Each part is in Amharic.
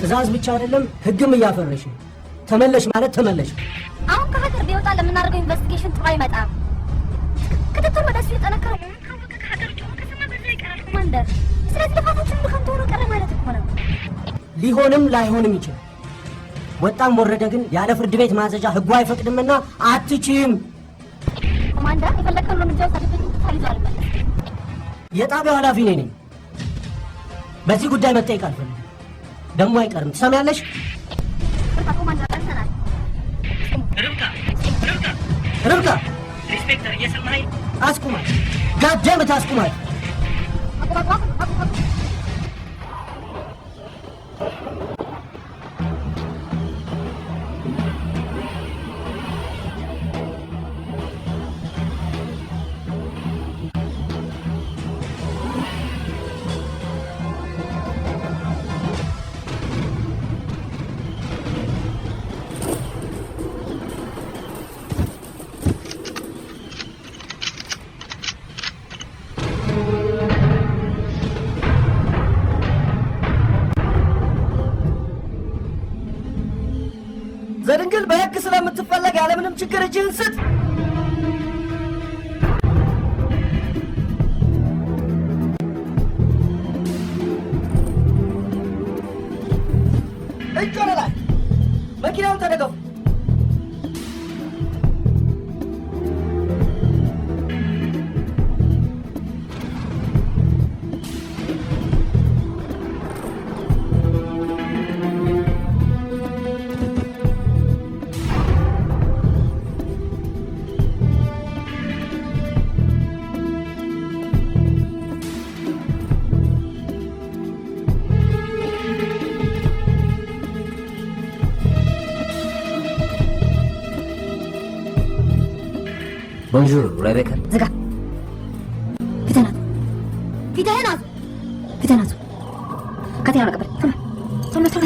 ትእዛዝ ብቻ አይደለም ህግም እያፈረሽ ነው። ተመለሽ ማለት ተመለሽ። አሁን ከሀገር ቢወጣ ለምናደርገው ኢንቨስቲጌሽን ጥሩ አይመጣም። ክትትል ወደ እሱ የጠነከረው ኮማንደር። ስለዚህ ልፋታችን ሁሉ ከንቱ ሆኖ ቀረ ማለት እኮ ነው። ሊሆንም ላይሆንም ይችላል። ወጣም ወረደ ግን ያለ ፍርድ ቤት ማዘዣ ህጉ አይፈቅድምና አትችይም። ኮማንደር የፈለከውን እርምጃ ወሰድብኝ ታልይዟል ማለት የጣቢያው ኃላፊ ነኝ። በዚህ ጉዳይ መጠየቅ አልፈልግም። ደሞ አይቀርም። ትሰሚያለሽ? ኮማንደር አንተናል። ርብቃ ኢንስፔክተር እየሰማኸኝ? አስቁማት። ጋደምት አስቁማት። ዘድንግል በህግ ስለምትፈለግ ያለምንም ችግር እጅህን ስጥ። ቦንጆር ሬቤካ። ዝጋ። ፊትህን አዙር። ካቴና ቀበል። ቶሎ ቶሎ።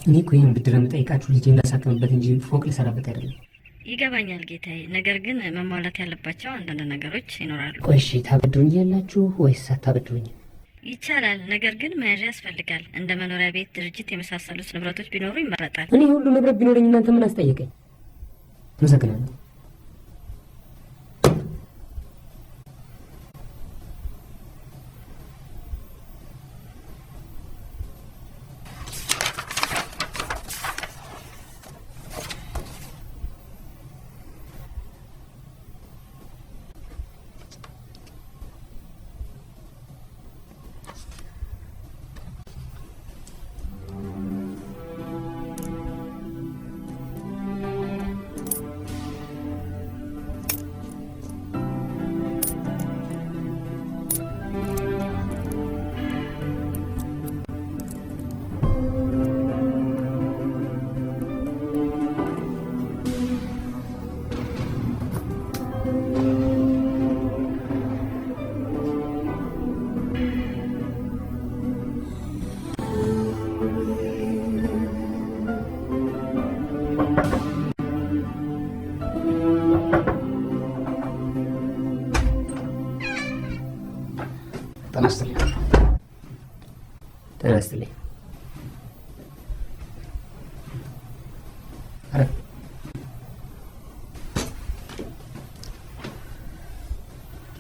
እኔ እኮ ይህን ብድር የምጠይቃችሁ ልጄ እንዳሳክምበት እንጂ ፎቅ ልሰራበት አይደለም። ይገባኛል ጌታዬ፣ ነገር ግን መሟላት ያለባቸው አንዳንድ ነገሮች ይኖራሉ። ቆይ እሺ፣ ታበድሩኝ ያላችሁ ወይስ አታበድሩኝ? ይቻላል፣ ነገር ግን መያዣ ያስፈልጋል። እንደ መኖሪያ ቤት፣ ድርጅት የመሳሰሉት ንብረቶች ቢኖሩ ይመረጣል። እኔ ሁሉ ንብረት ቢኖረኝ እናንተ ምን አስጠየቀኝ? አመሰግናለሁ። ተነስተልኝ።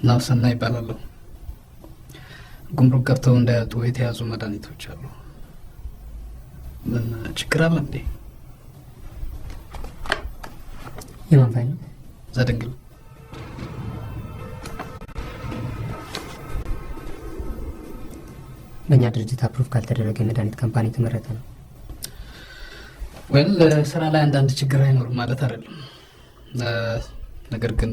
ናብሰና ይባላለሁ። ጉምሩክ ገብተው እንዳያጡ የተያዙ መድኃኒቶች አሉ። ምን ችግር አለ እንዴ? የማን ፋይል ነው? ዘድንግል። በእኛ ድርጅት አፕሩቭ ካልተደረገ የመድኃኒት ካምፓኒ የተመረጠ ነው። ወይም ስራ ላይ አንዳንድ ችግር አይኖርም ማለት አይደለም። ነገር ግን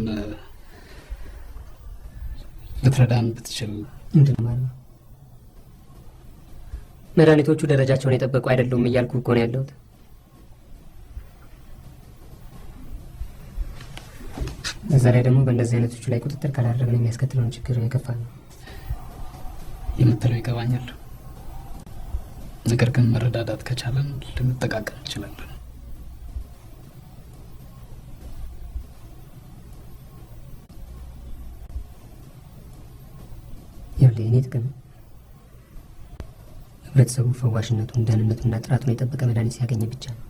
ልትረዳን ብትችል። ምንድን ማለት ነው? መድኃኒቶቹ ደረጃቸውን የጠበቁ አይደሉም እያልኩ እኮ ነው ያለሁት። እዛ ላይ ደግሞ በእንደዚህ አይነቶቹ ላይ ቁጥጥር ካላደረግን የሚያስከትለውን ችግር የከፋ ነው። የምትለው ይገባኛል። ነገር ግን መረዳዳት ከቻለን ልንጠቃቀም እንችላለን። ይኸውልህ የእኔ ጥቅም ህብረተሰቡ ፈዋሽነቱን፣ ደህንነቱንና ጥራቱን የጠበቀ መድኃኒት ሲያገኝ ብቻ ነው።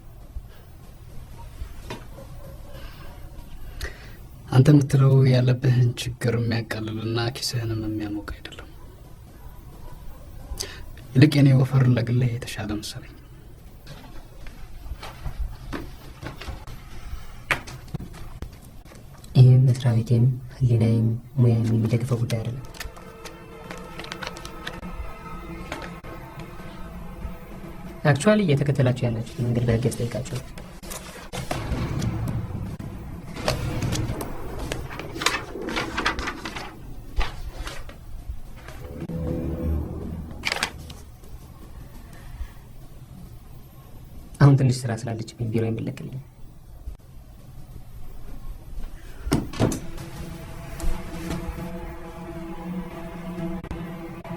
አንተ የምትለው ያለብህን ችግር የሚያቃልልና ኪስህንም የሚያሞቅ አይደለም። ይልቅ የኔ ወፈር ለግልህ የተሻለ መሰለኝ። ይህም መስሪያ ቤቴም ህሊናዬም ሙያም የሚደግፈው ጉዳይ አይደለም። አክቹዋሊ እየተከተላችሁ ያላችሁት መንገድ በህግ ያስጠይቃችኋል። አሁን ትንሽ ስራ ስላለችብኝ ቢሮ የምለቅልኝ።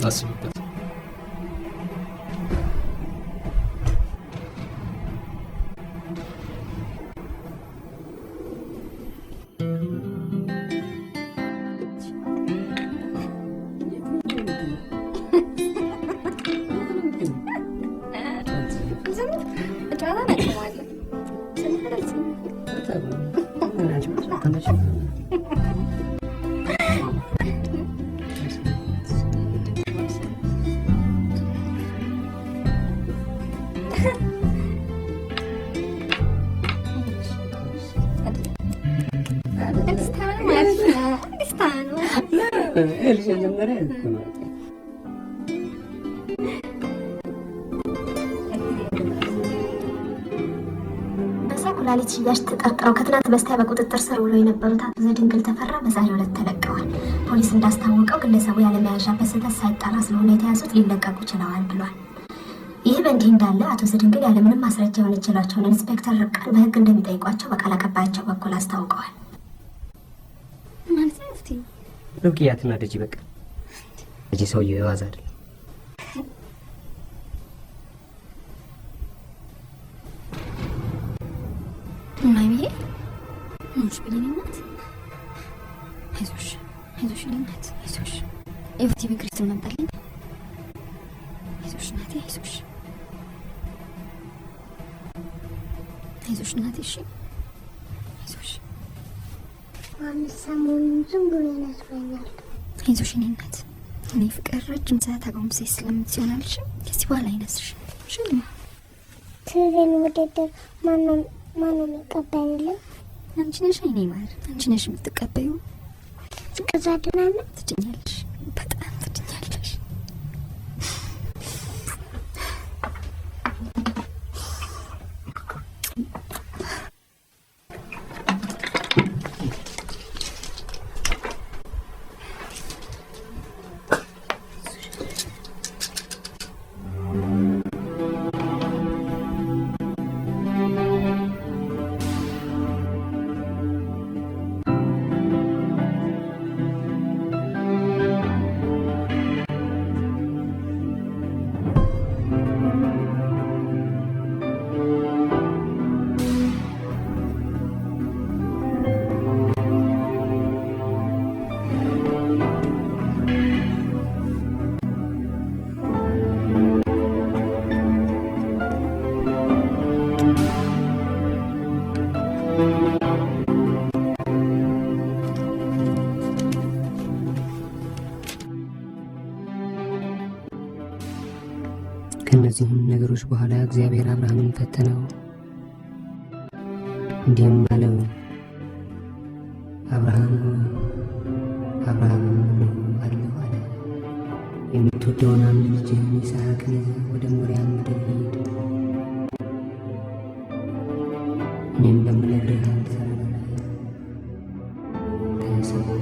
አስብበት። ኩላሊት ሽያጭ ተጠርጥረው ከትናንት በስቲያ በቁጥጥር ስር ውለው የነበሩት አቶ ዘድንግል ተፈራ በዛሬው ዕለት ተለቀዋል። ፖሊስ እንዳስታወቀው ግለሰቡ ያለመያዣ በስህተት ሳይጣራ ስለሆነ የተያዙት ሊለቀቁ ችለዋል ብሏል። ይህ በእንዲህ እንዳለ አቶ ዘድንግል ያለምንም ማስረጃ የወነጀሏቸውን ኢንስፔክተር ርብቃን በህግ እንደሚጠይቋቸው በቃል አቀባያቸው በኩል አስታውቀዋል። ማለት ነው ፍቲ ሩቅያትና ደጂ በቃ ደጂ ሰውዬው የዋዛ አይደል። ማይዬ ሙሽ ብለኝናት አይዞሽ አይዞሽ ልናት አይዞሽ ኤፍቲ በክሪስት መጣልኝ አይዞሽ ናቴ አይዞሽ አይዞሽ ናቴ እሺ አይዞሽ አንድ ሰሞኑን ዝም ብሎ ይነስረኛል። አይዞሽ እኔ እናት እኔ ፍቅር ረጅም ሰዓት አቆምሴ ስለምትሆናልሽ ከዚህ በኋላ አይነስሽ ሽልማ ትሬን ውድድር ማነው የሚቀበልልኝ? አንቺ ነሽ አይኔ ማር አንቺ ነሽ የምትቀበዩ። እስከዛ ድናለ ትድኛለሽ በጣም ትድኛለሽ። ከነዚህም ነገሮች በኋላ እግዚአብሔር አብርሃምን ፈተነው፣ እንዲህም አለው፣ አብርሃም አብርሃም አለው አለ። የምትወደውን አንድ ልጅህን ይስሐቅን ይዘህ ወደ ሞሪያ ምድር ሂድ። እኔም በምነግርህ አንድ ተራራ ላይ ተነሳ አለ።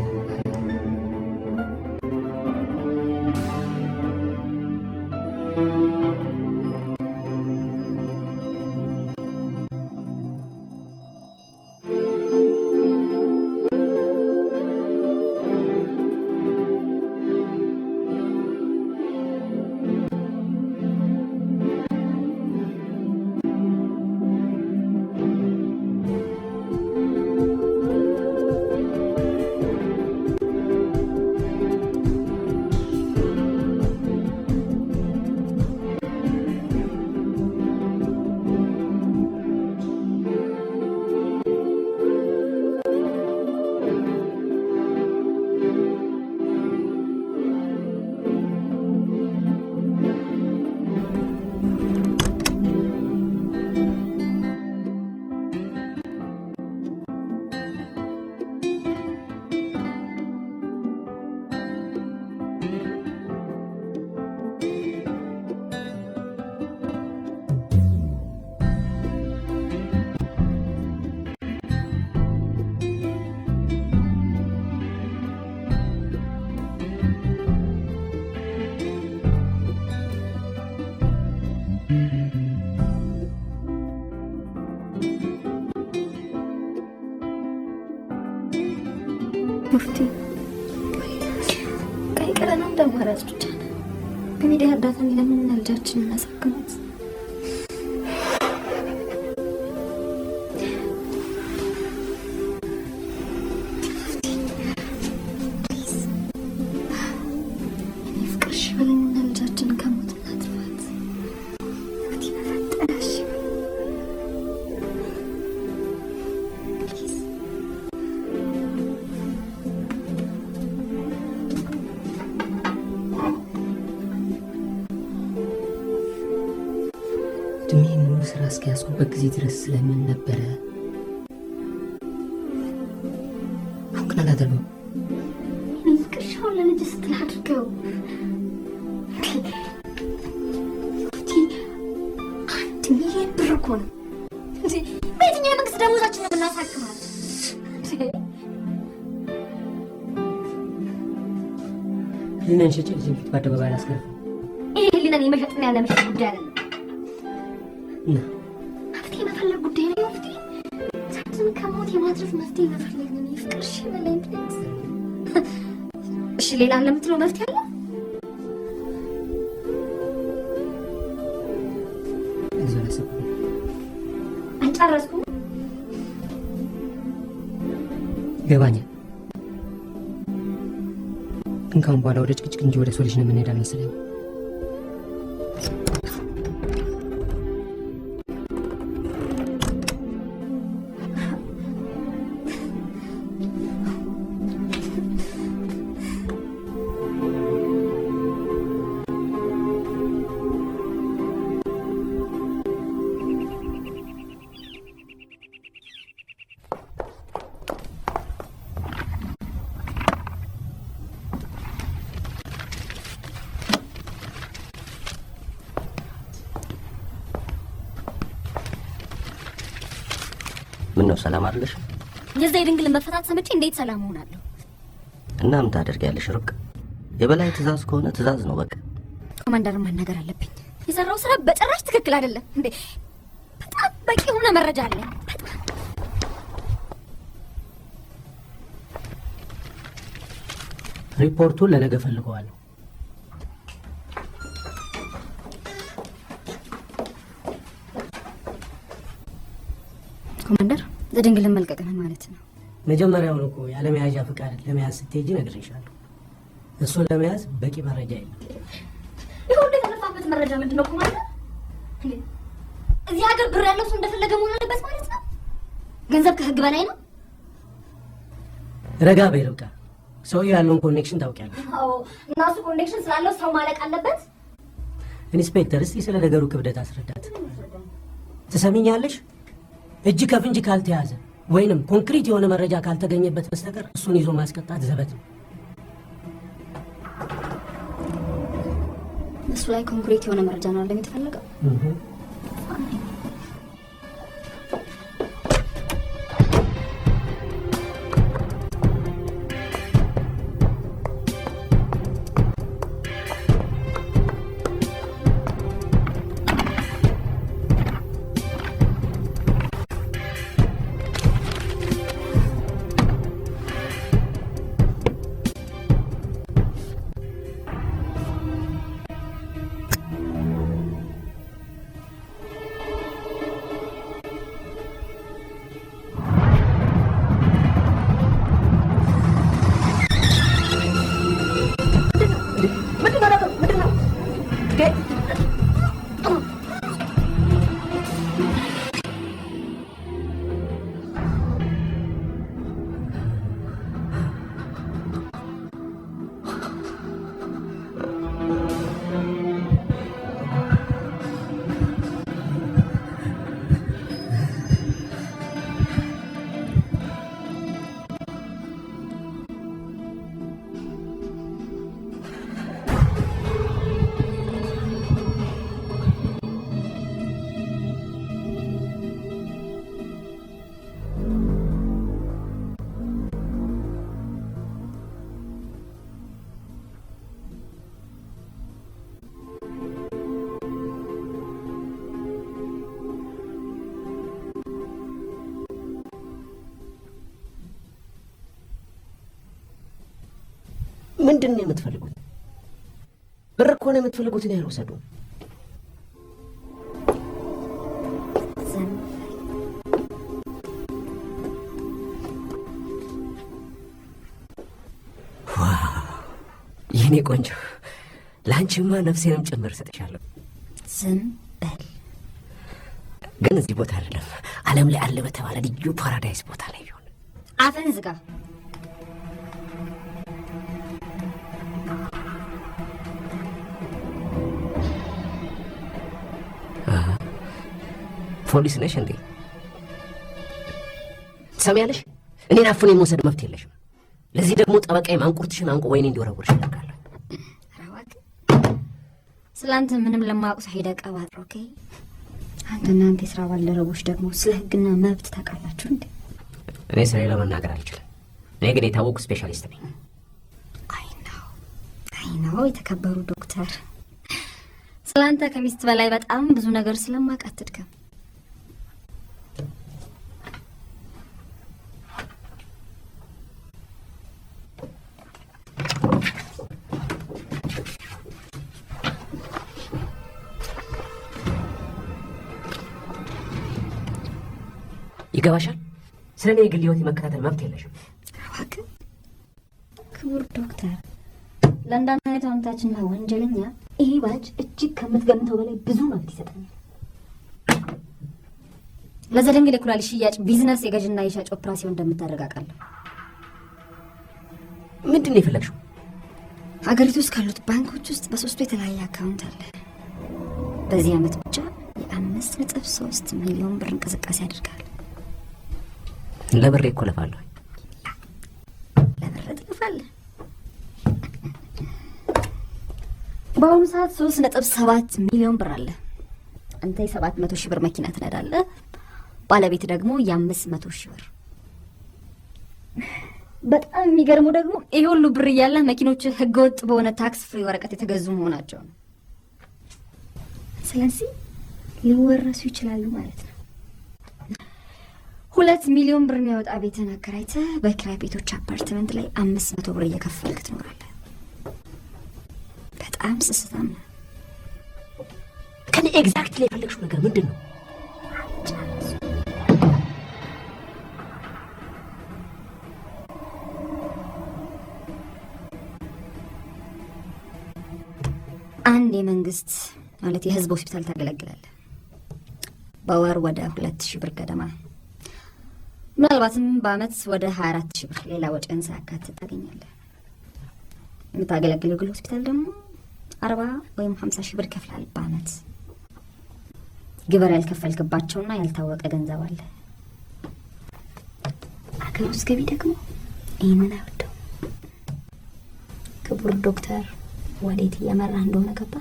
ሙፍቲ ቀይ ቀረና እንደማራጭ ብቻ ነው። በሚዲያ እርዳታ ለምን ልጃችንን እናሳክማት? ፍቅር እሺ በለኝና ልጃችንን ከሞት እናጥፋት። ሙፍቲ በፈጠረሽ እድሜ ሙሉ ስራ እስኪያስኩበት ጊዜ ድረስ ስለምን ነበረ። አሁን ግን አላደርገውም። ፍቅር ሻውን ለልጅ ስትል አድርገው። አንድ ሚሊዮን ብር እኮ ነው። በየትኛው መንግስት በደሞዛችን ነው የምናሳክማት። ህሊናን ሸጬ ልጅን ፊት በአደባባይ አላስገርም። ይህ ህሊናን የመሸጥና ያለ መሸጥ ጉዳይ አይደለም። መፍትሄ መፈለግ ጉዳይ ነው። መፍትሄ ሳትን ከሞት የማትረፍ መፍትሄ መፈለግ ነው። ፍቅር እሺ በለኝ ፕሊዝ። እሺ ሌላ ለምትለው መፍትሄ አለ? አልጨረስኩም። ይገባኛል። ግን ካሁን በኋላ ወደ ጭቅጭቅ እንጂ ወደ ሶሉሽን የምንሄድ አልመሰለኝም። ምን ነው ሰላም አይደለሽ? የዛ የድንግል መፈታት ሰምቼ እንዴት ሰላም ሆናለሁ? እና ምን ታደርጊያለሽ ርቅ? የበላይ ትእዛዝ ከሆነ ትእዛዝ ነው በቃ። ኮማንደር ማናገር አለብኝ። የሰራው ስራ በጭራሽ ትክክል አይደለም እንዴ። በጣም በቂ የሆነ መረጃ አለ። ሪፖርቱን ለነገ ፈልገዋለሁ። ኮማንደር ዘድንግልን መልቀቅ ነው ማለት ነው? መጀመሪያውን እኮ ያለመያዣ ፍቃድ ለመያዝ ስትሄጂ ነግሬሻለሁ። እሱን ለመያዝ በቂ መረጃ የለም። ይህ ሁሉ የተለፋበት መረጃ ምንድን ነው ኮማንደር? እዚህ ሀገር ብር ያለው ሰው እንደፈለገ መሆን አለበት ማለት ነው? ገንዘብ ከህግ በላይ ነው? ረጋ በይ ርብቃ። ሰውዬው ያለውን ኮኔክሽን ታውቂያለሽ። አዎ፣ እና እሱ ኮኔክሽን ስላለው ሰው ማለቅ አለበት? ኢንስፔክተር፣ እስቲ ስለ ነገሩ ክብደት አስረዳት። ትሰሚኛለሽ? እጅ ከፍንጅ ካልተያዘ ወይንም ኮንክሪት የሆነ መረጃ ካልተገኘበት በስተቀር እሱን ይዞ ማስቀጣት ዘበት ነው። እሱ ላይ ኮንክሪት የሆነ መረጃ ነው አለ የተፈለገው። ምንድን ነው የምትፈልጉት? ብር እኮ ነው የምትፈልጉት። ነው ያልወሰዱ የኔ ቆንጆ፣ ለአንቺማ ነፍሴንም ጭምር ሰጥሻለሁ። ዝም በል። ግን እዚህ ቦታ አይደለም፣ ዓለም ላይ አለ በተባለ ልዩ ፓራዳይስ ቦታ ላይ ቢሆን። አፈን ዝጋ። ፖሊስ ነሽ እንዴ? ትሰሚያለሽ? እኔን አፍኖ የመውሰድ መብት የለሽም። ለዚህ ደግሞ ጠበቃዬ ማንቁርትሽን አንቆ ወይኔ እንዲወረውርሽ ያደርጋለሁ። ስላንተ ምንም ለማያውቁ ሰው ሄደህ ቀባጥሮ። ኦኬ አንተና የስራ ባልደረቦች ደግሞ ስለ ህግና መብት ታውቃላችሁ እንዴ? እኔ ስለሌላ መናገር አልችልም። እኔ ግን የታወቁ ስፔሻሊስት ነኝ። አይ ነው የተከበሩ ዶክተር፣ ስላንተ ከሚስት በላይ በጣም ብዙ ነገር ስለማውቅ አትድከም። ይገባሻል? ስለ እኔ የግል ህይወት የመከታተል መብት የለሽም። እባክህ ክቡር ዶክተር፣ ለአንዳንድ አይነት አመታችንና ወንጀለኛ ይሄ ባጅ እጅግ ከምትገምተው በላይ ብዙ መብት ይሰጠኛል። ለዘደንግል የኩላሊት ሽያጭ ቢዝነስ የገዥና የሻጭ ኦፕራሲዮን እንደምታረጋጋለሁ። ምንድን ነው የፈለግሽው? ሀገሪቱ ውስጥ ካሉት ባንኮች ውስጥ በሶስቱ የተለያየ አካውንት አለ። በዚህ አመት ብቻ የ5.3 ሚሊዮን ብር እንቅስቃሴ አድርጋል። ለብሬ እኮ ለፋለሁ። ለብር ትለፋለህ? በአሁኑ ሰዓት 3.7 ሚሊዮን ብር አለ። አንተ የ700 ሺህ ብር መኪና ትነዳለህ፣ ባለቤት ደግሞ የ500 ሺህ ብር። በጣም የሚገርመው ደግሞ ይሄ ሁሉ ብር እያለ መኪኖች ህገወጥ በሆነ ታክስ ፍሪ ወረቀት የተገዙ መሆናቸው ነው። ስለዚህ ሊወረሱ ይችላሉ ማለት ነው። 2 ሚሊዮን ብር የሚያወጣ ቤትን አከራይተህ በኪራይ ቤቶች አፓርትመንት ላይ 500 ብር እየከፈልክ ትኖራለህ። በጣም ስስታም ነው። ከኔ ኤግዛክትሊ የፈለግሽው ነገር ምንድን ነው? አንድ የመንግስት ማለት የህዝብ ሆስፒታል ታገለግላለህ። በወር ወደ 2000 ብር ገደማ፣ ምናልባትም በአመት ወደ 24000 ብር ሌላ ወጪን ሳያካትት ታገኛለህ። የምታገለግለው ግል ሆስፒታል ደግሞ 40 ወይም 50 ሺህ ብር ይከፍላል በአመት። ግብር ያልከፈልክባቸውና ያልታወቀ ገንዘብ አለ። አገር ውስጥ ገቢ ደግሞ ይህንን አይወደው። ክቡር ዶክተር፣ ወዴት እየመራ እንደሆነ ገባ?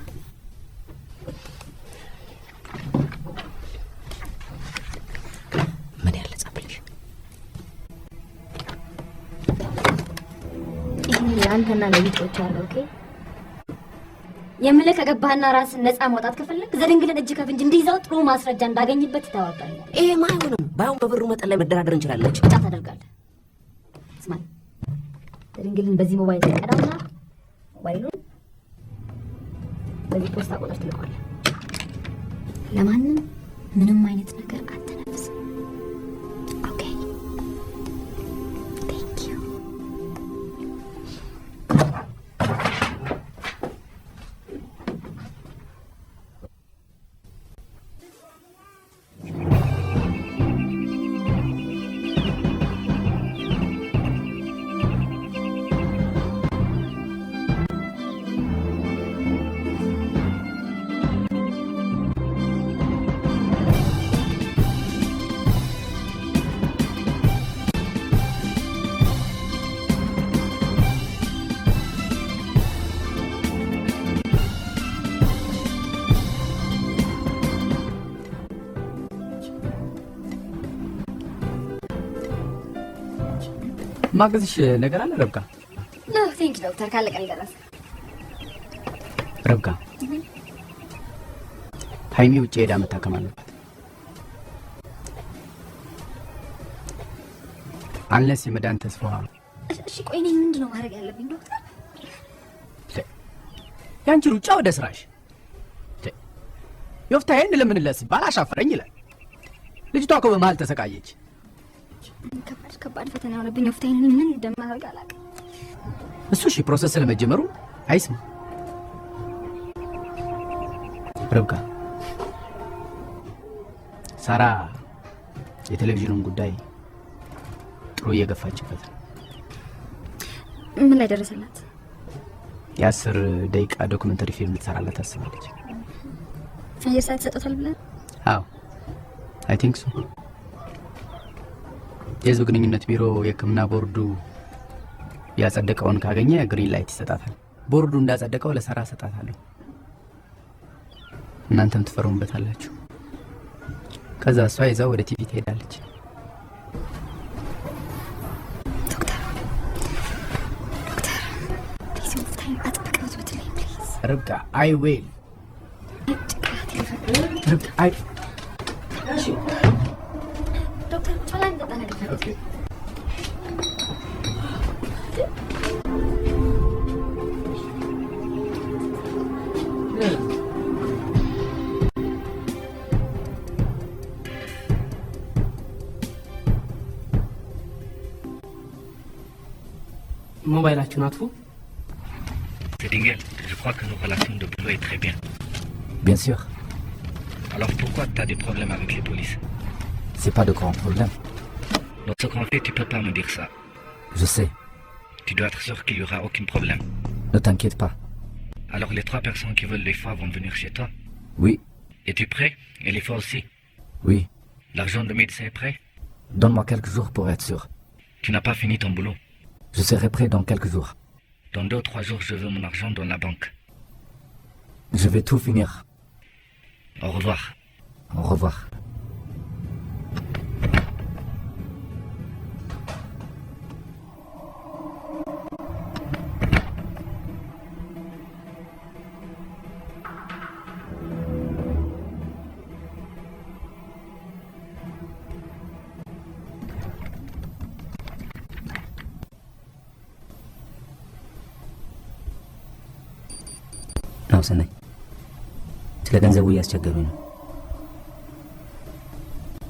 ምን ያለ ጻፍልሽ? ይሄን ለአንተና ለቢጮች አለው። ኦኬ የምልህ ከገባህና ራስን ነፃ ማውጣት ከፈለግ ዘድንግልን እጅ ከፍንጅ እንዲይዛው ጥሩ ማስረጃ እንዳገኝበት ይታወቃል። ይሄማ አይሆንም። ባይሆን በብሩ መጠን ላይ መደራደር እንችላለን። ጫ ታደርጋለህ። ስማ፣ ዘድንግልን በዚህ ሞባይል ተቀዳውና ሞባይሉን በዚህ ፖስታ ቁጥር ትልኳለህ። ለማንም ምንም አይነት ነገር አትነፍስም። ኦኬ ቴንክ ዩ። ማገዝሽ ነገር አለ ረብቃ? ነው ቴንክ ዶክተር፣ ካለቀን ደረሰ። ረብቃ ሀይሚ ውጭ ሄዳ መታከም አለባት። አንለስ የመዳን ተስፋ። እሺ ቆይ እኔ ምንድነው ማድረግ ያለብኝ ዶክተር? ያንቺ ሩጫ ወደ ስራሽ። ዮፍታዬን ለምንለት ሲባል አሻፈረኝ ይላል። ልጅቷ እኮ በመሀል ተሰቃየች። ከባድ ፈተና ያለብኝ ዮፍታዬን ምን እንደማደርግ አላውቅም። እሱ እሺ ፕሮሰስ ስለመጀመሩ አይስማ። ረብቃ ሳራ የቴሌቪዥኑን ጉዳይ ጥሩ እየገፋችበት ነው። ምን ላይ ደረሰላት? የ10 ደቂቃ ዶክመንተሪ ፊልም ልትሰራላት ታስባለች። አየር ሰዓት ሰጥቷል ብለን? አዎ አይ ቲንክ ሶ። የህዝብ ግንኙነት ቢሮ የሕክምና ቦርዱ ያጸደቀውን ካገኘ ግሪን ላይት ይሰጣታል። ቦርዱ እንዳጸደቀው ለሳራ ሰጣታለሁ። እናንተም ትፈርሙበታላችሁ። ከዛ እሷ ይዛው ወደ ቲቪ ትሄዳለች። ርብቃ አይ ዌል ርብቃ አይ ኦኬ ሞባይላችሁን አጥፉ። Dingel, je crois que nos relations de boulot est très bien. Bien sûr. Alors pourquoi tu as des problèmes avec les polices? C'est pas de grands problèmes. Dans ce qu'on fait, tu peux pas me dire ça. Je sais. Tu dois être sûr qu'il y aura aucun problème. Ne t'inquiète pas. Alors les 3 personnes qui veulent les fois vont venir chez toi. Oui. Es-tu prêt? Et les fois aussi? Oui. L'argent de médecin est prêt? Donne-moi quelques jours pour être sûr. Tu n'as pas fini ton boulot. Je serai prêt dans quelques jours. Dans 2 ou 3 jours, je veux mon argent dans la banque. Je vais tout finir. Au revoir. Au revoir. ነው ሰናይ፣ ስለ ገንዘቡ እያስቸገሩኝ ነው።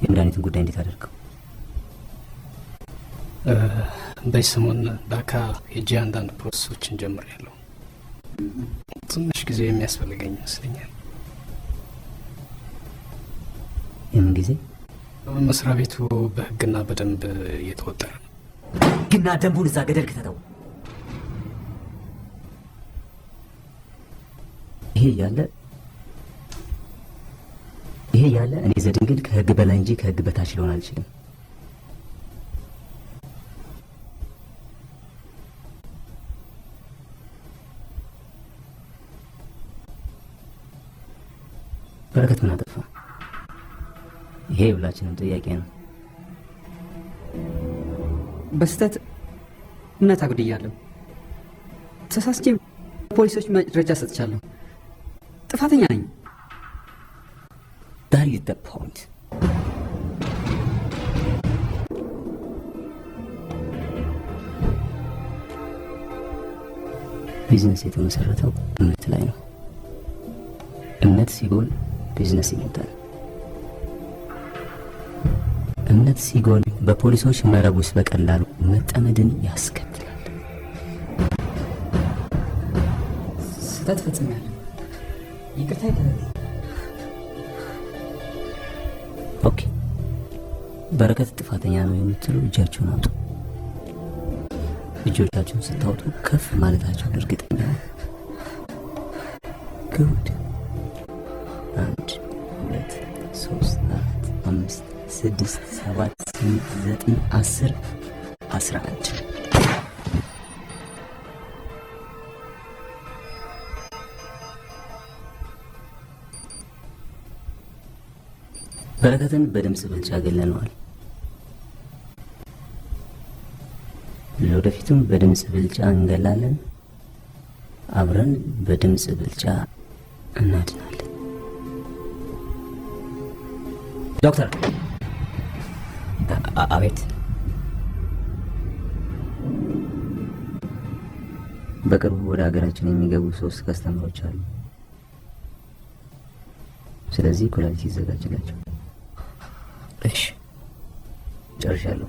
የመድኃኒትን ጉዳይ እንዴት አደርገው? በዚህ ሰሞን ዳካ ሄጄ አንዳንድ ፕሮሰሶችን ጀምሬያለሁ። ትንሽ ጊዜ የሚያስፈልገኝ ይመስለኛል። የምን ጊዜ? መስሪያ ቤቱ በህግና በደንብ እየተወጠረ ነው። ህግና ደንቡን እዛ ገደል ከተተው ይሄ ያለ እኔ ዘድንግል ከህግ በላይ እንጂ ከህግ በታች ሊሆን አልችልም። በረከት ምን አጠፋ? ይሄ ሁላችንም ጥያቄ ነው። በስተት እምነት አጉድያለሁ። ተሳስቼ ፖሊሶች መረጃ ሰጥቻለሁ። ጥፋተኛ ነኝ። That is the point. ቢዝነስ የተመሰረተው እምነት ላይ ነው። እምነት ሲጎል ቢዝነስ ይሞታል። እምነት ሲጎል በፖሊሶች መረብ ውስጥ በቀላሉ መጠመድን ያስከትላል። ስህተት ፈጽሜያለሁ። ይቅርታ ይደረግ። ኦኬ፣ በረከት ጥፋተኛ ነው የምትሉ እጃችሁን አውጡ። እጆቻችሁን ስታወጡ ከፍ ማለታችሁን እርግጠኛ ነው። ጉድ። 1 2 3 4 5 6 7 8 9 10 11 በረከትን በድምፅ ብልጫ ገለነዋል። ለወደፊቱም በድምፅ ብልጫ እንገላለን። አብረን በድምፅ ብልጫ እናድናለን። ዶክተር። አቤት። በቅርቡ ወደ ሀገራችን የሚገቡ 3 ከስተመሮች አሉ። ስለዚህ ኩላሊት ይዘጋጅላቸው። እሺ፣ ጨርሻለሁ።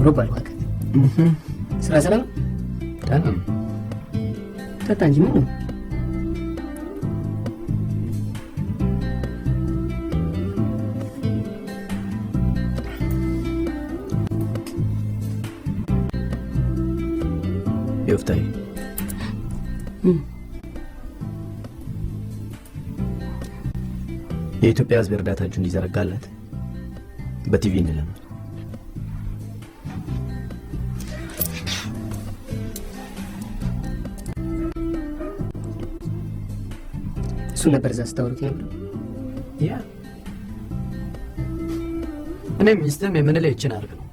ሮባል ባክ ስራ ሰላም ደህና ጠጣ እንጂ ምን ነው? ይፍታይ የኢትዮጵያ ሕዝብ እርዳታ እጁን እንዲዘረጋለት በቲቪ እንለምን። እሱ ነበር እዛ ስታወሩት ነበር። ያ እኔም ሚስትም የምንለው ይችን አድርግ ነው።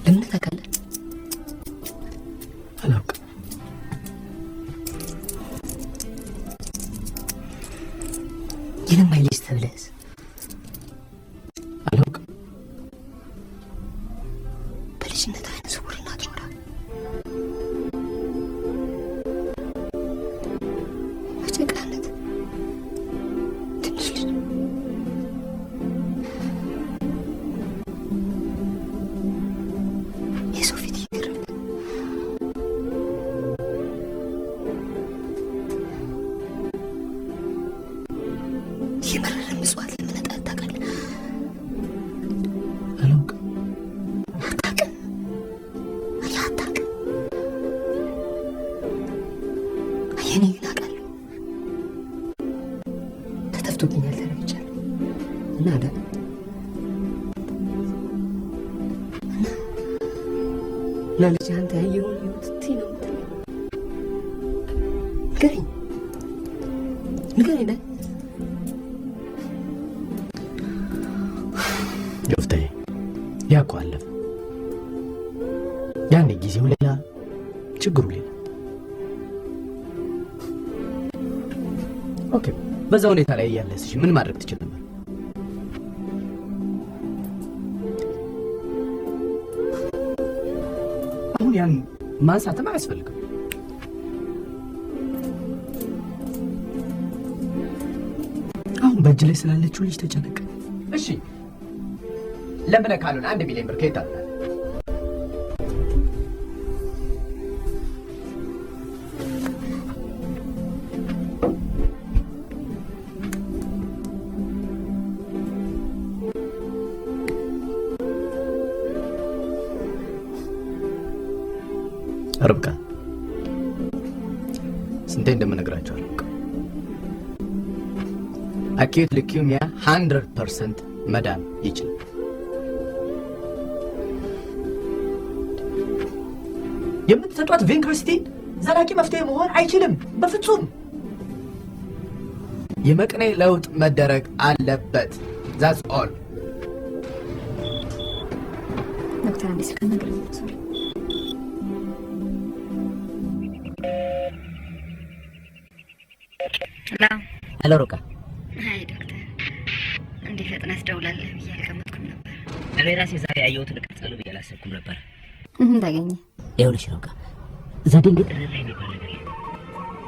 ለምን ታውቃለህ? አላውቅም። የለማይልስ ተብለህስ? አላውቅም። በልጅነት አይነ ስውር እናት ኖራ በጨቅላነት ትንሽ ልጅ የሰው ፊት ይገርም። የመረረ ምጽዋት ለመነጣት ታውቃለህ? አላውቅም። አታውቅም? አየህ፣ አታውቅም። አየህ፣ እኔ ግን አውቃለሁ። ተተፍቶብኛል፣ ተረግቻለሁ እና አዳ ለልጅ አንተ ያየኸውን ህይወት እስቲ ነው የምትለው? ንገረኝ፣ ንገረኝ። ዮፍታሔ ያ እኮ አለፈ። ያኔ ጊዜው ሌላ፣ ችግሩ ሌላ። ኦኬ፣ በዛ ሁኔታ ላይ እያለስ ምን ማድረግ ትችል ነበር? አሁን ያን ማንሳትም አያስፈልግም። አሁን በእጅ ላይ ስላለችው ልጅ ተጨነቅ። እሺ ለምነህ ካልሆነ 1 ሚሊዮን ብር ከየት አለ? ርብቃ ስንቴ እንደምነግራቸው አላውቅም። አኪዩት ሊኪሚያ 100% መዳን ይችላል። የምትሰጧት ቬንክረስቲን ዘላቂ መፍትሄ መሆን አይችልም በፍጹም። የመቅኔ ለውጥ መደረግ አለበት። ዛትስ ኦል። ዶክተር አንዴ ስልክ ነገር ሶሪ። ሄሎ ሩቃ። አይ ዶክተር፣ እንዲህ ፈጥነህ ትደውላለህ ብዬ አልገመትኩም ነበር። እኔ ራሴ ዛሬ ያየሁትን እቀርጻለሁ ብዬ አላሰብኩም ነበር። ታገኘ? ይኸውልሽ ሩቃ፣ ዘዴ እንዴት ላይ የሚባል ነገር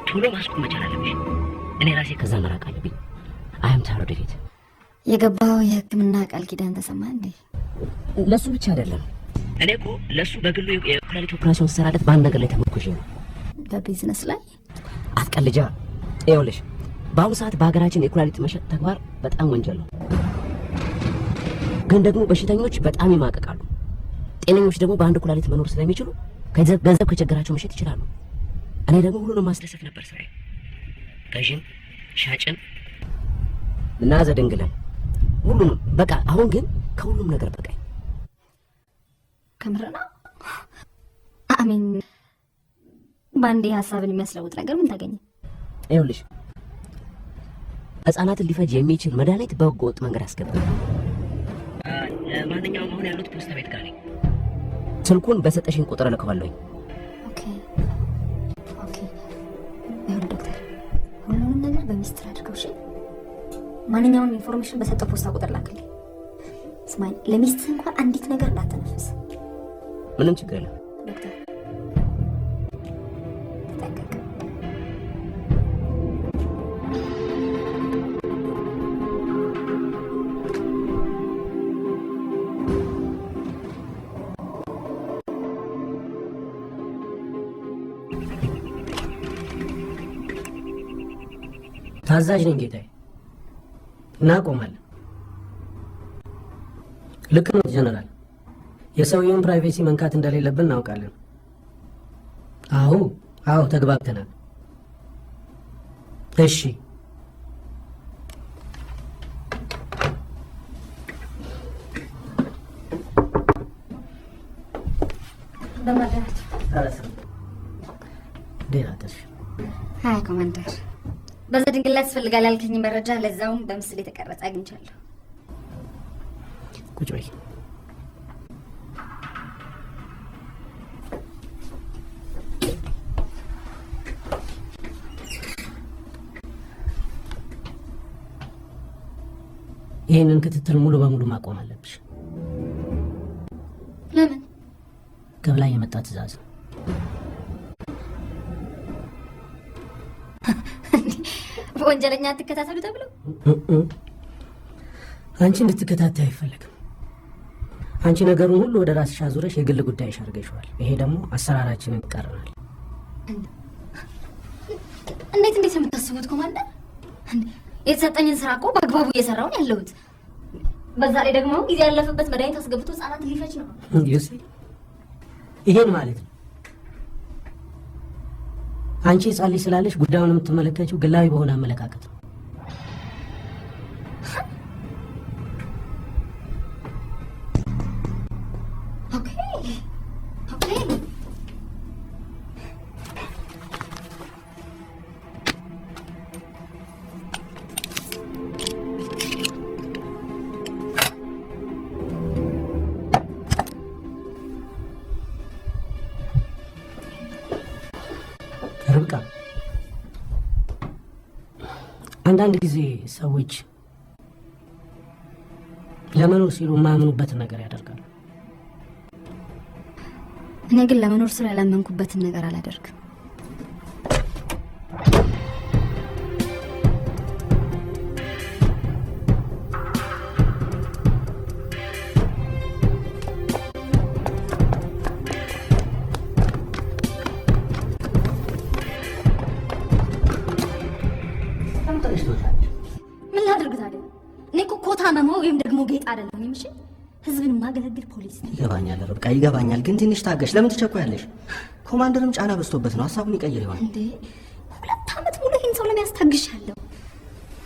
ቶሎ ማስቆም መቻል አለብሽ። እኔ ራሴ ከዛ መራቅ አለብኝ። አያም ታሮ ወደፊት የገባው የሕክምና ቃል ኪዳን ተሰማ እንዴ? ለሱ ብቻ አይደለም። እኔ እኮ ለሱ በግሉ የኩላሊት ኦፕሬሽን ሰራለት በአንድ ነገር ላይ ተመርኩዤ ነው። በቢዝነስ ላይ አትቀልጃ። ይኸውልሽ በአሁኑ ሰዓት በሀገራችን የኩላሊት መሸጥ ተግባር በጣም ወንጀል ነው። ግን ደግሞ በሽተኞች በጣም ይማቀቃሉ። ጤነኞች ደግሞ በአንድ ኩላሊት መኖር ስለሚችሉ ገንዘብ ከቸገራቸው መሸጥ ይችላሉ። እኔ ደግሞ ሁሉንም ማስደሰት ነበር ስራዬ። ገዥን፣ ሻጭን እና ዘድንግልን ሁሉንም በቃ። አሁን ግን ከሁሉም ነገር በቃኝ። ከምርና አሚን በአንዴ ሀሳብን የሚያስለውጥ ነገር ምን ታገኘ? ይኸውልሽ ህጻናትን ሊፈጅ የሚችል መድኃኒት በህገ ወጥ መንገድ አስገባ። ማንኛውም አሁን ያሉት ፖስታ ቤት ጋር ነኝ። ስልኩን በሰጠሽኝ ቁጥር እልከዋለሁኝ። ኦኬ ኦኬ። ይሁን ዶክተር፣ ሁሉንም ነገር በሚስጥር አድርገው እሺ። ማንኛውም ኢንፎርሜሽን በሰጠው ፖስታ ቁጥር ላክልኝ። ስማኝ፣ ለሚስትህ እንኳን አንዲት ነገር እንዳትነፍስ። ምንም ችግር የለም ዶክተር። ታዛዥ ነኝ ጌታዬ። እናቆማለን። ልክ ነው ጀነራል። የሰውየውን ፕራይቬሲ መንካት እንደሌለብን እናውቃለን። አዎ ተግባብተናል። እሺ ሀያ ኮማንደር፣ በዘድንግል ላይ ያስፈልጋል ያልከኝ መረጃ ለዛውም በምስል የተቀረጸ አግኝቻለሁ። ቁጭ በይ። ይህንን ክትትል ሙሉ በሙሉ ማቆም አለብሽ። ለምን? ከበላይ የመጣ ትዕዛዝ ነው። ወንጀለኛ አትከታተሉ ተብሎ አንቺ እንድትከታተይ አይፈለግም። አንቺ ነገሩን ሁሉ ወደ ራስሽ አዙረሽ የግል ጉዳይሽ አድርገሽዋል። ይሄ ደግሞ አሰራራችንን ይቃረናል። እንዴት የምታስቡት ኮማንደር? የተሰጠኝን ስራ እኮ በአግባቡ እየሰራውን ያለሁት። በዛ ላይ ደግሞ ጊዜ ያለፈበት መድኃኒት አስገብቶ ህጻናት ሊፈጅ ነው። ይሄን ማለት ነው አንቺ ህጻን ልጅ ስላለሽ ጉዳዩን የምትመለከችው ግላዊ በሆነ አመለካከት ነው። ርብቃ፣ አንዳንድ ጊዜ ሰዎች ለመኖር ሲሉ የማያምኑበትን ነገር ያደርጋሉ። እኔ ግን ለመኖር ስለ ያላመንኩበትን ነገር አላደርግም። ምን ላድርግ ታዲያ? እኔ እኮ ኮታ መሞ ወይም ደግሞ ጌጥ አይደለም። እሺ፣ ህዝብን ማገለግል ፖሊስ ነኝ። ይገባኛል ርብቃ፣ ይገባኛል። ግን ትንሽ ታገሽ። ለምን ትቸኮያለሽ? ኮማንደርም ጫና በዝቶበት ነው። ሀሳቡን ይቀይር ይሆን እንዴ? 2 ዓመት ሙሉ ይህን ሰው ለምን ያስታግሻለሁ?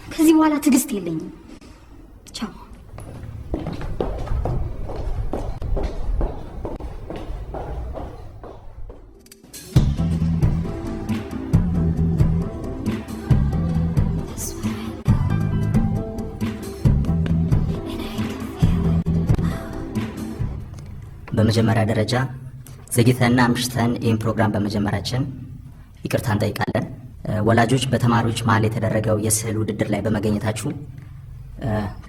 ከዚህ በኋላ ትዕግስት የለኝም። ቻው። በመጀመሪያ ደረጃ ዘግይተንና አምሽተን ይህን ፕሮግራም በመጀመራችን ይቅርታ እንጠይቃለን። ወላጆች በተማሪዎች መሀል የተደረገው የስዕል ውድድር ላይ በመገኘታችሁ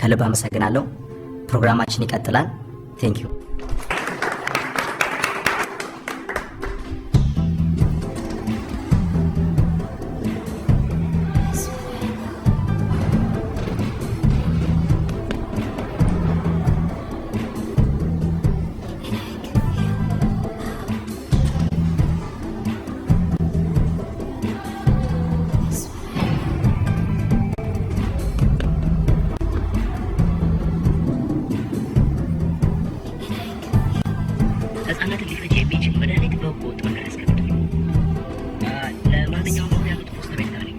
ከልብ አመሰግናለሁ። ፕሮግራማችን ይቀጥላል። ቴንክ ዩ። ህጻናትን ሊፈጅ የሚችል መድኃኒት በህገወጥ መንገድ ያስገድዳል። ለማንኛውም አሁን ያሉት ፖስታ ቤት ጋር ነኝ።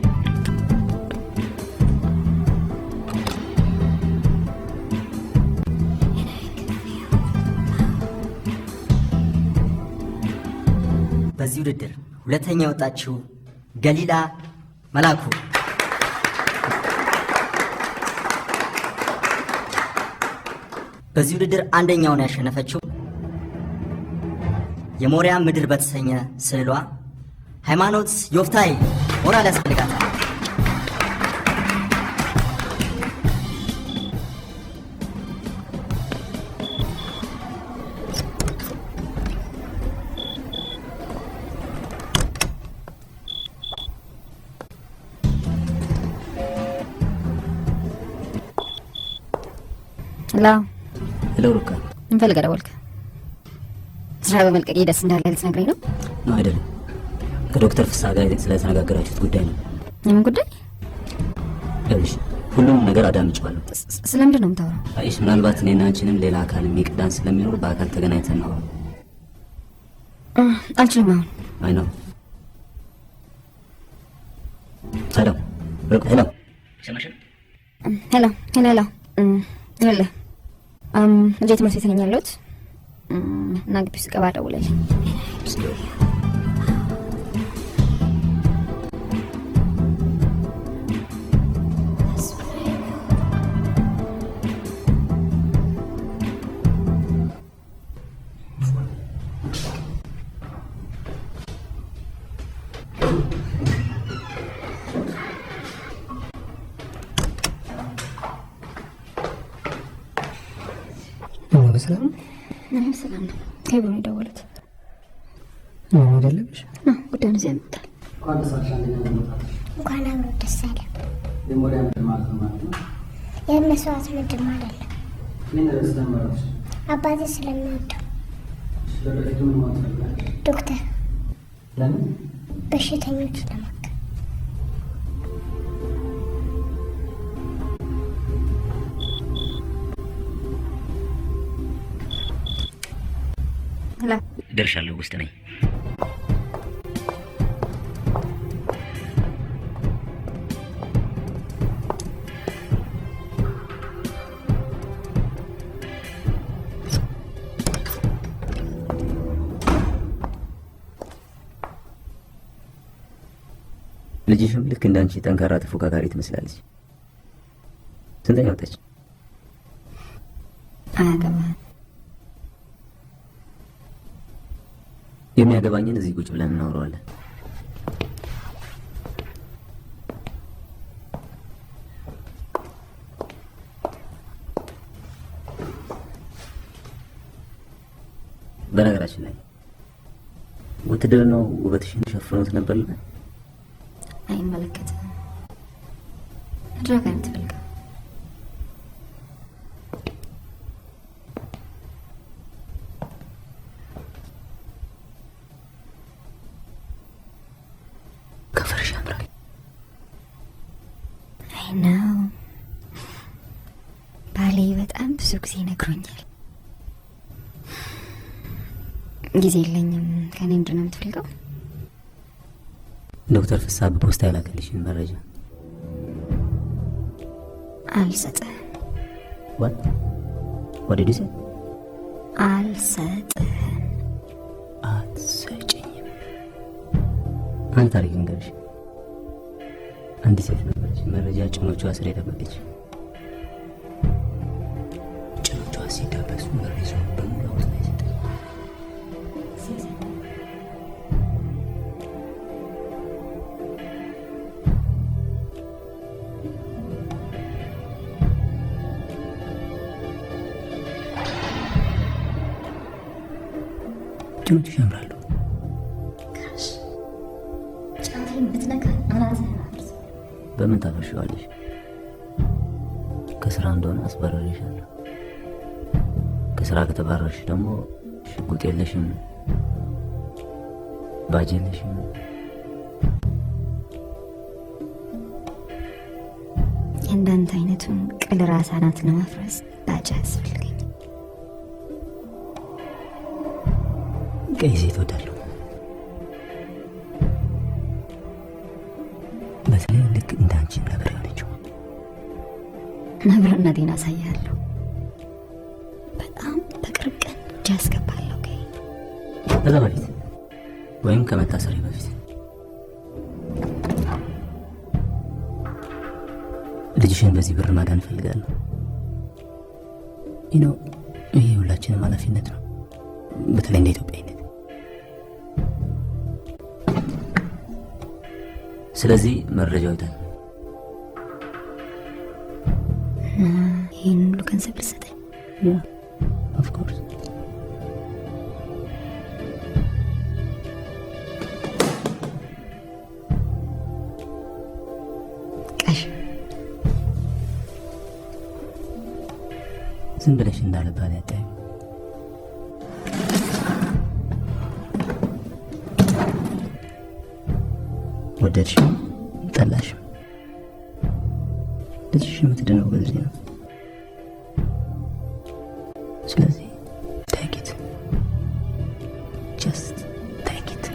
በዚህ ውድድር ሁለተኛ የወጣችው ገሊላ መላኩ፣ በዚህ ውድድር አንደኛውን ያሸነፈችው የሞሪያ ምድር በተሰኘ ስዕሏ ሃይማኖት ዮፍታይ ሞራል ያስፈልጋታል። ሄሎ ሩካ፣ ምን ፈልገህ ደወልክ? ስራ በመልቀቅ ደስ እንዳለ ልትነግረኝ ነው? አይደለም፣ ከዶክተር ፍስሐ ጋር ስለተነጋገራችሁት ጉዳይ ነው። የምን ጉዳይ? እሺ ሁሉም ነገር አዳምጬዋለሁ። ስለምንድን ነው የምታወራው? አይሽ ምናልባት እኔና አንቺንም ሌላ አካል የሚቀዳን ስለሚኖር በአካል ተገናኝተን ነው። አልችልም አሁን። አይ ነው። ሄሎ ሄሎ ሰማሽ? ሄሎ ሄሎ ሄሎ እንዴ ትምህርት ቤት ነኝ ያለሁት እና ግቢ ውስጥ ገባ ደውለልኝ። በሰላም ምንም ሰላም ነው። ከይቦ ነው የደወሉት። ምን አይደለብሽ? ጉዳዩን እዚያ ያመጣል። እንኳን አብሮ ደስ አለ። የመስዋዕት ምድር ማለት ነው። አባቴ ስለሚወደው ዶክተር በሽተኞች ለማከም ደርሻለሁ። ውስጥ ነኝ። ልጅሽም ልክ እንዳንቺ ጠንካራ ተፎካካሪ ትመስላለች። ስንተኛ ወጣች? አያገባህም። የሚያገባኝን እዚህ ቁጭ ብለን እናወራዋለን። በነገራችን ላይ ውትድርናው ውበትሽን ሸፍኖት ነበር? አይመለከትም። ድራጋ የምትፈልገው ከፈርሽ ያምራል። አይ ነው ባሌ በጣም ብዙ ጊዜ ነግሮኛል። ጊዜ የለኝም። ከኔ ምንድን ነው የምትፈልገው? ዶክተር ፍስሐ በፖስታ ያላከልሽን መረጃ አልሰጥህም። ወደ ዲሴ አልሰጥህም። አትሰጭኝም። አንድ ታሪክ ንገርሽ። አንዲት ሴት ነበረች፣ መረጃ ጭኖቿ ስር የደበቀች። ጭኖቿ ሲዳበሱ መረጃ በሙሉ አውጥታ ይሰጠ። ጭኖች ያምራሉ። ጫቴን ብትነካ አናትህን አፍርስ። በምን ታፈርሺዋለሽ? ከስራ እንደሆነ አስባረርሻለሁ። ከስራ ከተባረርሽ ደግሞ ሽጉጥ የለሽም፣ ባጅ የለሽም። እንዳንተ አይነቱን ቅል ራስ አናት ለማፍረስ ባጅ ያስፈልገኝ። ቀይ ሴት እወዳለሁ። በተለይ ልክ እንዳንቺ ነብር የሆነችው። ነብርነቴን አሳያለሁ። በጣም በቅርብ ቀን እጅ ያስገባለሁ። ከዛ በፊት ወይም ከመታሰሪ በፊት ልጅሽን በዚህ ብር ማዳን እፈልጋለሁ። ይሄ ሁላችንም ኃላፊነት ነው፣ በተለይ እንደ ኢትዮጵያዊነት። ስለዚህ መረጃው ይታል። ይህን ሁሉ ገንዘብ ልሰጠኝ? ኦፍ ኮርስ። ቀሽ ዝም ብለሽ እንዳለባል ያጣዩ ወደድሽም ጠላሽም ልጅሽ የምትድነው በዚህ ነው። ስለዚህ take it. Just take it.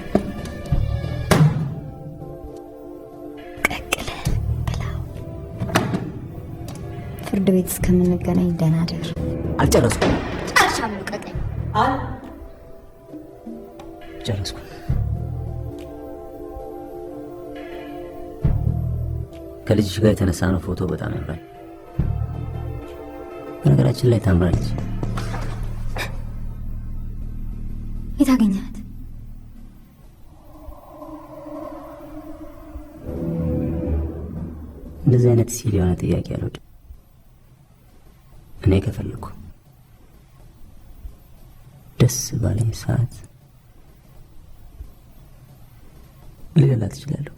ቀቅለ ብላው። ፍርድ ቤት እስከምንገናኝ ደህና ደር። አልጨረስኩም። ጨርሻለሁ። ቀቀኝ ጨረስኩም። ከልጅሽ ጋር የተነሳ ነው ፎቶ በጣም ያምራል። በነገራችን ላይ ታምራለች። የት አገኘሃት? እንደዚህ አይነት ሲል የሆነ ጥያቄ አልወድም። እኔ ከፈለኩ ደስ ባለኝ ሰዓት ልገላት እችላለሁ።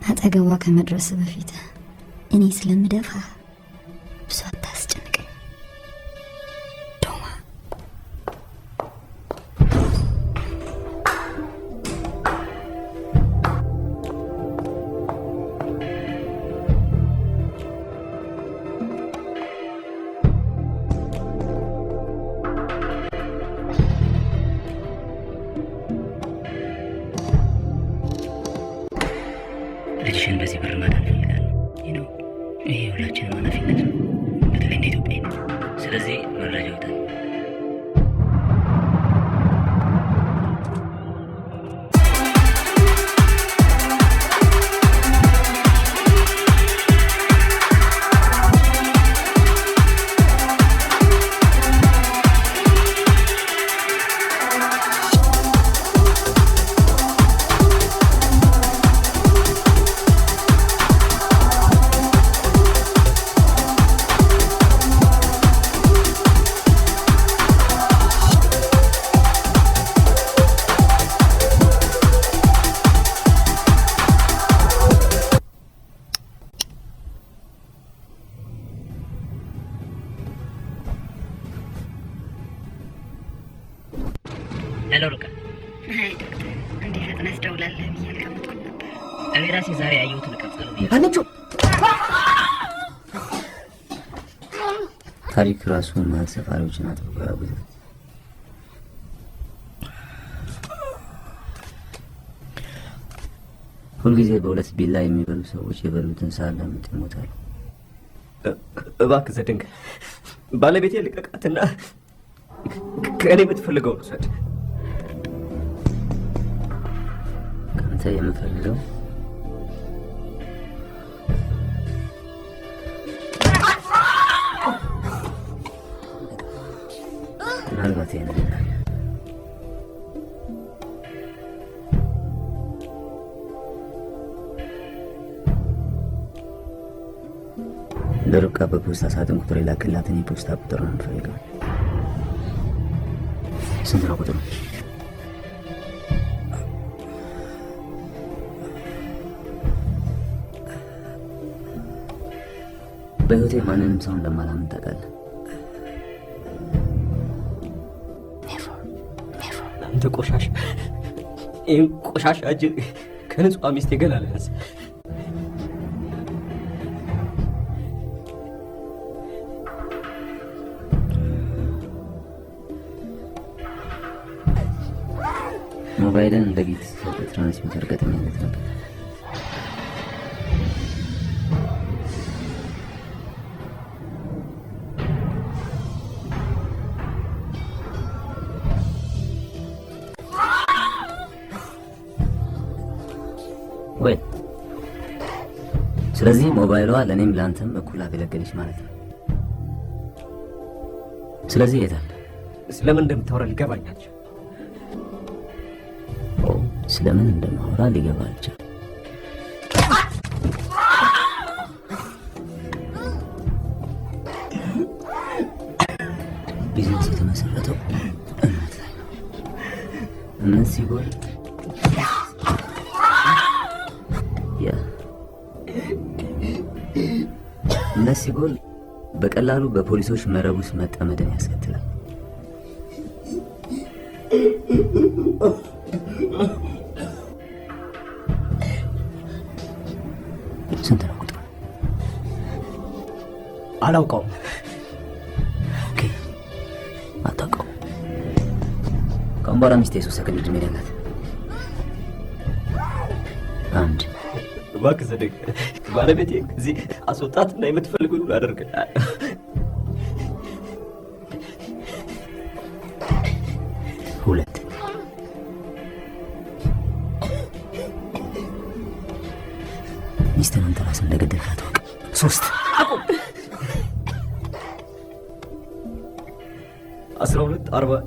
አጠገቧ ከመድረስ በፊት እኔ ስለምደፋ ብዙ አታስጨንቀኝ። ዶማ ልጅሽን በዚህ ብር ማዳን እፈልጋለሁ። ይሄ ሁላችንም ኃላፊነት ነው፣ በተለይ እንደ ኢትዮጵያ። ስለዚህ መረጃ ይወጣል። ሄሎ ሩቃ። አይ ዶክተር፣ እንዲህ ፈጥነህ ትደውላለህ ብዬ አልገመትኩም ነበር። እኔ ራሴ ዛሬ ያየሁትን እቀጥላለሁ ብዬ አንቺ ታሪክ ራሱ ማለት ሰፋሪዎችን አጥብቆ ያውቁታል። ሁልጊዜ በሁለት ቢላ የሚበሉ ሰዎች የበሉትን ሳያላምጡ ይሞታሉ። እባክህ ዘድንግል ባለቤቴ ልቀቃትና ከእኔ የምትፈልገውን ውሰድ። ከአንተ የምፈልገው ምናልባት ይሄንን ለሩቃ በፖስታ ሳጥን ቁጥር የላክላትን የፖስታ ቁጥር ነው የምፈልገው። ስንት ነው ቁጥሩ? በህይወቴ ማንንም ሰው እንደማላምን ታውቃለህ። አንተ ቆሻሻ፣ ይህን ቆሻሻ እጅ ከንጹህ ሚስቴ ገላ ለያዝ። ሞባይልን ለጌት ትራንስሚተር ገጥሜለት ነበር። ወይ ስለዚህ ሞባይሏ ለእኔም ለአንተም እኩል አገለገለች ማለት ነው። ስለዚህ የት አለ? ስለምን እንደምታወራ ሊገባኛቸው ስለምን እንደማወራ ሊገባ አልቻለም። ቢዝነስ የተመሰረተው እምነት ላይ ነው። እምነት ሲጎል እምነት ሲጎል በቀላሉ በፖሊሶች መረብ ውስጥ መጠመድን ያስከትላል። ስንት ነው ቁጥሩ? አላውቀውም። ኦኬ አታውቀውም። ከአሁን በኋላ ሚስቴ ሶስት ሰከንድ ዕድሜ ያላት አንድ እባክህ ዘደግ ባለቤቴ እዚህ አስወጣትና የምትፈልገው ሁሉ አደርግልሃለሁ። ሁለት ሚስትህን አንተ ራስህ እንደገደልካት አታውቅም። ሶስት 1240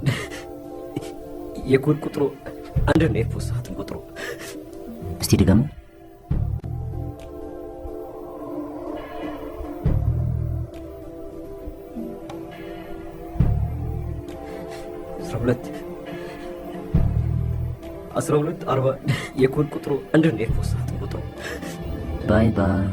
የኮድ ቁጥሩ አንድ ነው። የፖስት ሳጥን ቁጥሩ እስቲ ድገሙ። 1240 የኮድ ቁጥሩ አንድ ነው። የፖስት ሳጥን ቁጥሩ ባይ ባይ።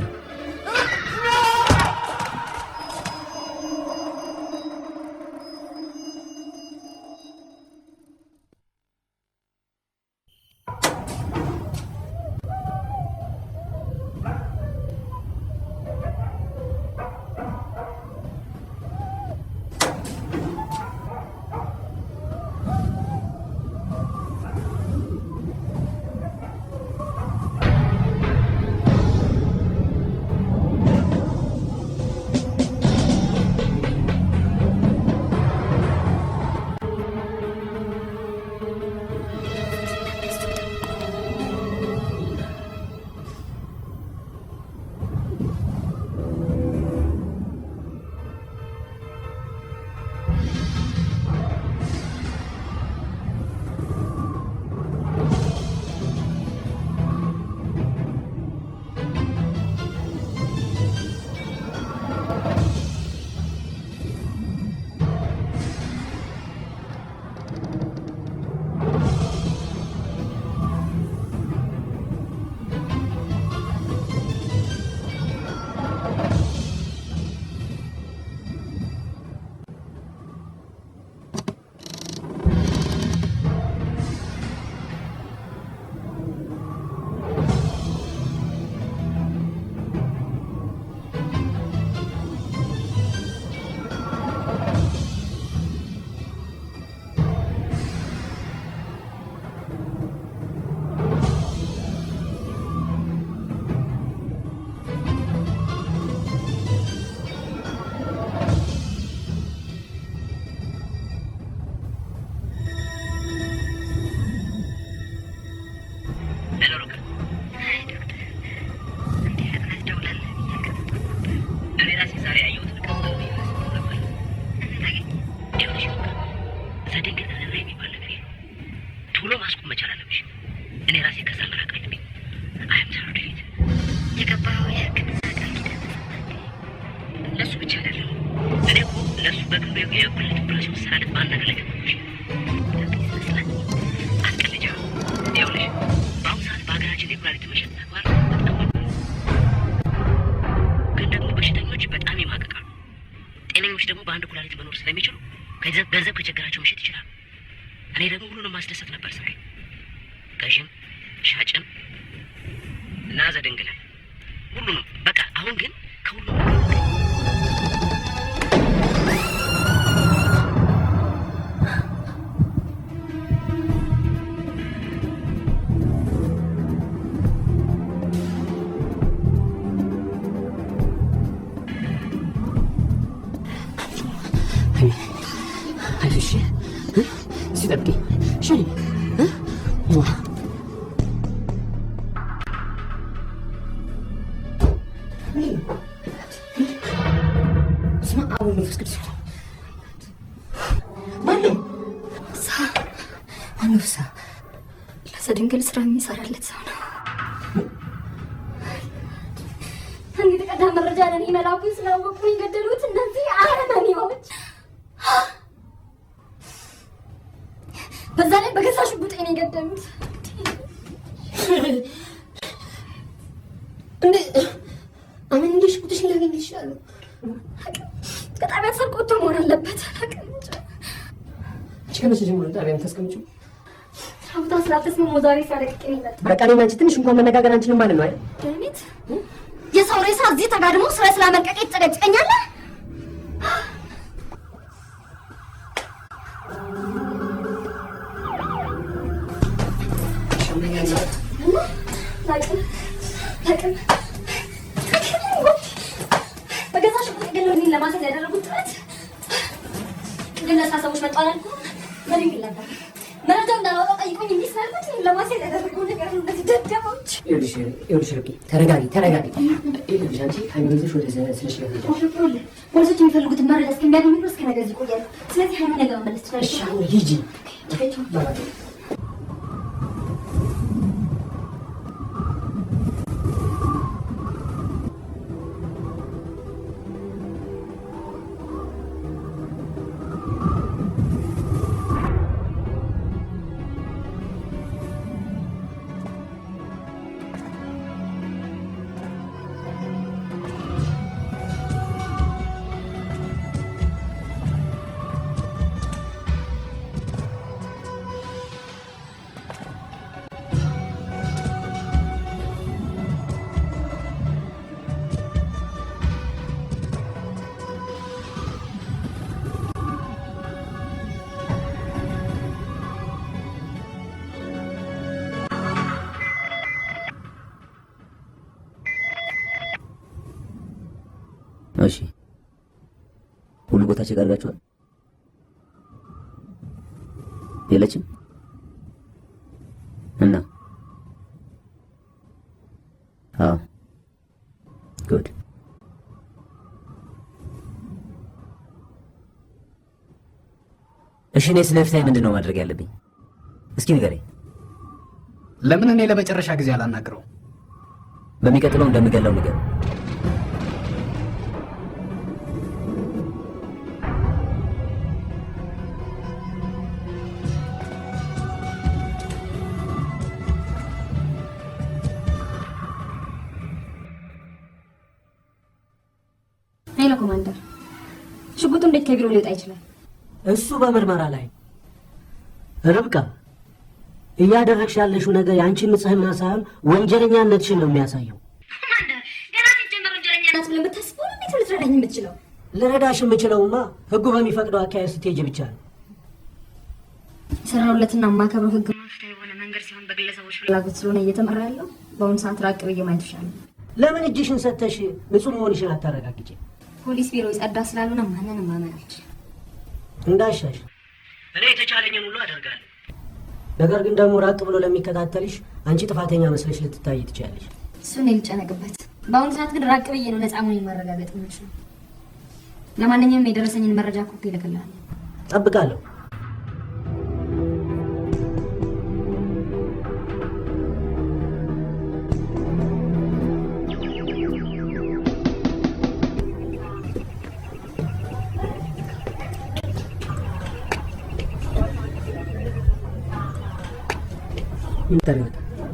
ገንዘብ ከቸገራቸው መሸጥ ይችላሉ። እኔ ደግሞ ሁሉንም ማስደሰት ነበር ስራዬ። ገዥም ሻጭም እና ዘደንግለን ሁሉንም በቃ። አሁን ግን ከሁሉም ጠብቂ እሺ። ስማ አሁን መንፈስ ቅዱስ ማነው? ማነው? ለዘድንግል ስራ የሚሰራለት ሰው ነው። አንድ የተቀዳ መረጃ ለኔ መላኩን ስላወቁ የገደሉት እነዚህ አረመኔዎች። በዛ ላይ በገዛ ሽጉጤ ነው የገደሉት። አምን እንደ ሽጉጥሽን ላገኝ ይችላሉ። በጣም ያሰርቆቶ መሆን አለበት። ከመቼ ጀምሮ ጣቢያን ተስቀምጪው? ሻውታ ስላልተስማሙ ዛሬ ሳለቅቄ ነው። በቃ እኔና አንቺ ትንሽ እንኳን መነጋገር አንችልም ማለት ነው አይደል? ደህኒት የሰው ሬሳ እዚህ ተጋድሞ ስላመልቀቅ ይጨቀጭቀኛለህ? በገዛ ሽጉጥ ገለውኝ ለማሰል ያደረጉት ጥረት ለነሳ ሰዎች መጣላል እኮ ምንም ይላል። መረጃው እንዳላወጣ ጠይቆኝ እንዲህ ስላልኩት ለማሰል ያደረገው ነገር ነው። እነዚህ ደደቦች። ይኸውልሽ ርቂ፣ ተረጋጊ። ይኸውልሽ አንቺ ሃይማኖትሽ ወደ ስለሽ ነው። ፖሊሶች የሚፈልጉትን መረጃ እስከሚያገኙ ድረስ ከነገ እዚህ ይቆያሉ። ስለዚህ ሃይማኖት ነገር መመለስ ትችላለሽ። እሺ አሁን ሂጂ። እሺ ሁሉ ቦታ ቼክ አድርጋችኋል? የለችም እና ጉድ። እሺ እኔ ስለ ፍታይ ምንድን ነው ማድረግ ያለብኝ? እስኪ ንገረኝ። ለምን እኔ ለመጨረሻ ጊዜ አላናግረው? በሚቀጥለው እንደምገለው ንገረው። ሄሎ ኮማንደር፣ ሽጉጡ እንዴት ከቢሮ ሊወጣ ይችላል? እሱ በምርመራ ላይ። ርብቃ እያደረግሽ ያለሽው ነገር የአንቺን ንጽህና ሳይሆን ወንጀለኛነትሽን ነው የሚያሳየው። ኮማንደር ገና ሲጀመር ወንጀለኛ ናት ብለህ የምታስበው እንዴት ልትረዳኝ የምትችለው? ልረዳሽ የምችለውማ ህጉ በሚፈቅደው አካሄድ ስትሄጂ ብቻ ነው። የሰራሁለትና የማከብረው ህግ መፍትሄ የሆነ መንገድ ሲሆን በግለሰቦች ፍላጎት ስለሆነ እየተመራ ያለው በአሁኑ ሰዓት ራቅ ብዬ ማየት ይሻላል። ለምን እጅሽን ሰተሽ ንጹህ መሆንሽን አታረጋግጪ? ፖሊስ ቢሮ ጸዳ ስላልሆነ ማንንም ማመን አልችልም። እንዳሻሽ እኔ የተቻለኝን ሁሉ አደርጋለሁ። ነገር ግን ደግሞ ራቅ ብሎ ለሚከታተልሽ አንቺ ጥፋተኛ መስለሽ ልትታይ ትችያለሽ። እሱን ልጨነቅበት። በአሁኑ ሰዓት ግን ራቅ ብዬ ነው ነፃ መሆኔን ማረጋገጥ የምችለው። ለማንኛውም የደረሰኝን መረጃ ኮፒ እልክልሃለሁ። ጠብቃለሁ።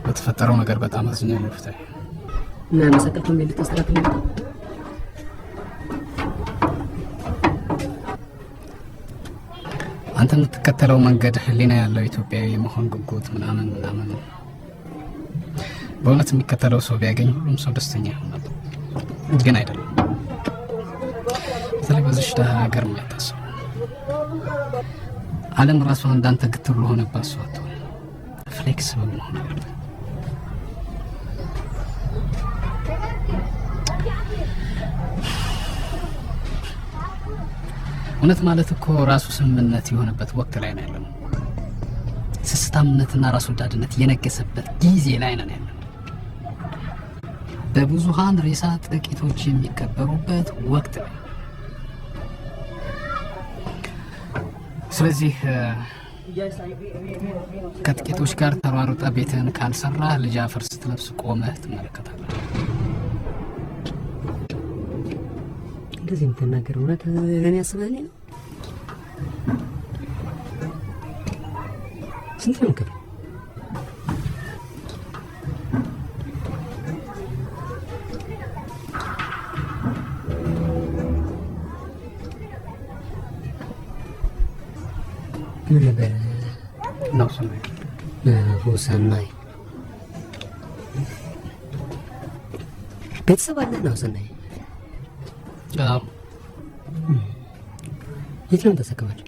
በተፈጠረው ነገር በጣም አዝኛለሁ ፍታይ። እና መሰቀቱን ልታስተካክል ነው? አንተ የምትከተለው መንገድ ህሊና ያለው ኢትዮጵያዊ የመሆን ጉጉት ምናምን ምናምን፣ በእውነት የሚከተለው ሰው ቢያገኝ ሁሉም ሰው ደስተኛ ይሆናል። ግን አይደለም። በተለይ በዚህ ደሃ ሀገር የማይታሰብ ዓለም ራሷ እንዳንተ ግትር ለሆነባት ሰው አትሆን። ፍሌክስብል መሆን አለበት። እውነት ማለት እኮ ራሱ ስምምነት የሆነበት ወቅት ላይ ነው ያለነው። ስስታምነትና ራስ ወዳድነት የነገሰበት ጊዜ ላይ ነን ያለነው። በብዙሃን ሬሳ ጥቂቶች የሚከበሩበት ወቅት ላይ። ስለዚህ ከጥቂቶች ጋር ተሯሩጠ ቤትህን ካልሰራ ልጅ አፈር ስትለብስ ቆመህ ትመለከታለህ። እንደዚህ የምትናገር እውነት ለእኔ ያስበህ ነው? ስንት ነው ክፍል? ምን ነበር? ናሁሰናይ ናሁሰናይ ቤተሰብ አለ? ናሁሰናይ አዎ። የት ነው ተሰከማችሁ?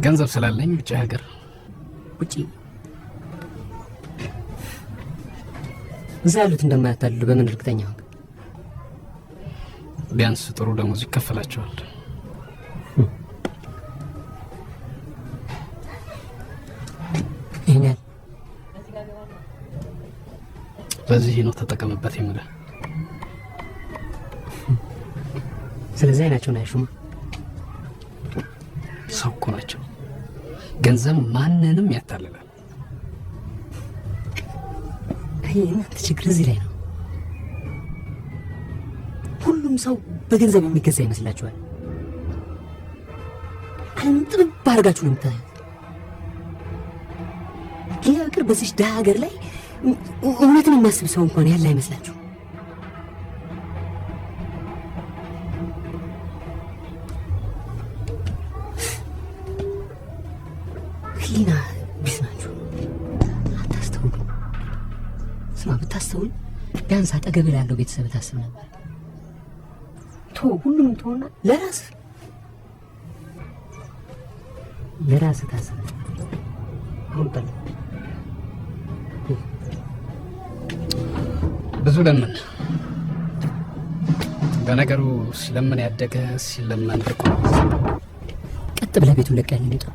ገንዘብ ስላለኝ ውጭ ሀገር። ውጭ? እዛ ያሉት እንደማያታልሉ በምን እርግጠኛ ሆንክ? ቢያንስ ጥሩ ደሞዝ ይከፈላቸዋል። ይሄን ያህል በዚህ ነው ተጠቀምበት የምልህ። ስለዚህ አይናቸውን አያሹማ። ሰው እኮ ናቸው። ገንዘብ ማንንም ያታልላል። እናንተ ችግር እዚህ ላይ ነው። ሁሉም ሰው በገንዘብ የሚገዛ ይመስላችኋል። ዓለምን ጥብብ አድርጋችሁ ነው የምታዩት። ሌላ ሀገር በዚህ ድሃ ሀገር ላይ እውነትን የሚያስብ ሰው እንኳን ያለ አይመስላችሁ። ህሊና ቢስ ናችሁ። አታስተውሉ። ስማ፣ ብታስተውል ቢያንስ አጠገብ ያለው ቤተሰብ ታስብ ነበር። ሁሉም ተሆና ለራስህ ታስብ። አሁን ብዙ ለምን በነገሩ ሲለምን ያደገ ሲለምን ርቆ ቀጥ ብለህ ቤቱን ለቀህ እንውጣ።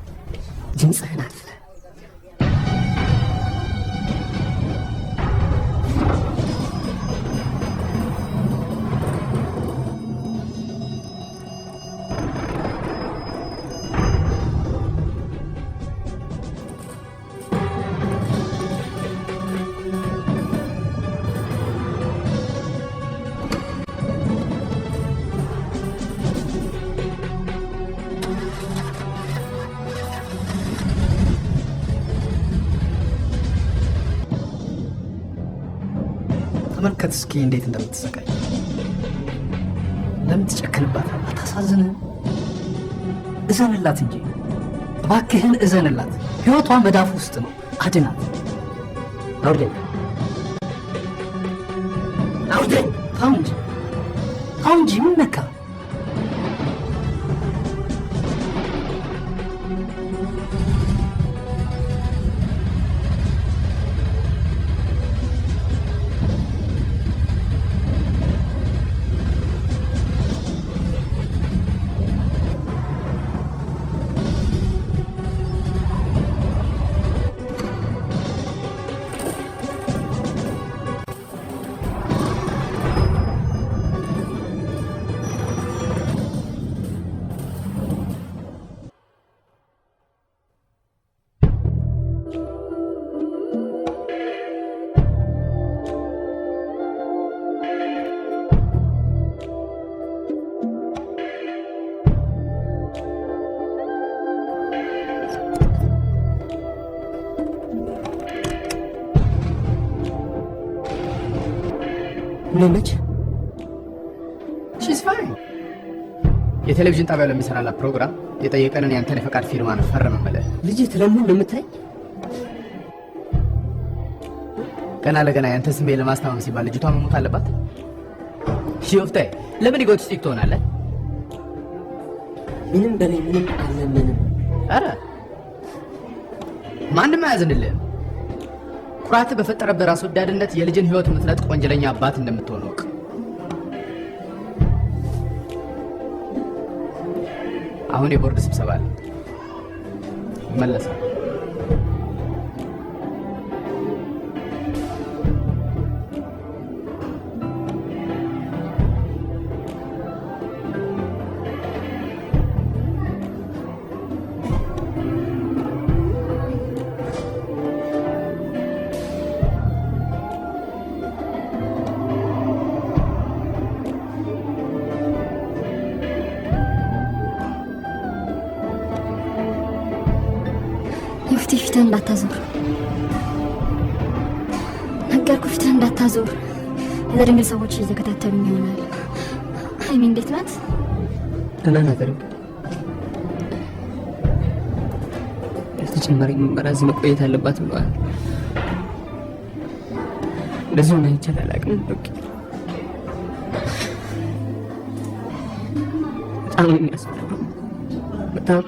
ድምፅህን አጥፍተህ ተመልከት እስኪ እንዴት እንደምትሰቃይ። ለምን ትጨክንባታለህ? አታሳዝንህ? እዘንላት እንጂ እባክህን እዘንላት። ህይወቷ መዳፍ ውስጥ ነው። አድናት። አውርደኝ፣ አውርደኝ። ተው እንጂ ምን ነካ? ነች? ሺስ ፋይን። የቴሌቪዥን ጣቢያው ለሚሰራላት ፕሮግራም የጠየቀንን ያንተን የፈቃድ ፊርማ ነው ፈረመመልህ። ልጅ ትለምን ነው የምታይ? ገና ለገና ያንተ ስሜ ለማስታመም ሲባል ልጅቷ መሞት አለባት? ሺፍታይ ለምን ኢጎቲስቲክ ትሆናለህ? ምንም በላይ ምንም አለምንም። አረ ማንም አያዝንልህም። ኩራት በፈጠረበት ራስ ወዳድነት የልጅን ህይወት የምትነጥቅ ወንጀለኛ አባት እንደምትሆን ወቅ። አሁን የቦርድ ስብሰባ አለ፣ ይመለሳል። ፊትህን እንዳታዞር ነገርኩህ። ፊትህን እንዳታዞር። ለድንግል ሰዎች እየተከታተሉኝ ይሆናል። ሀይሚ እንዴት ናት? ደህና ናት። ተጨማሪ ምርመራ እዚህ መቆየት አለባት ብለዋል። እንደዚህ ሆነ ይቻላል አቅም በጣም የሚያስፈልገው በጣም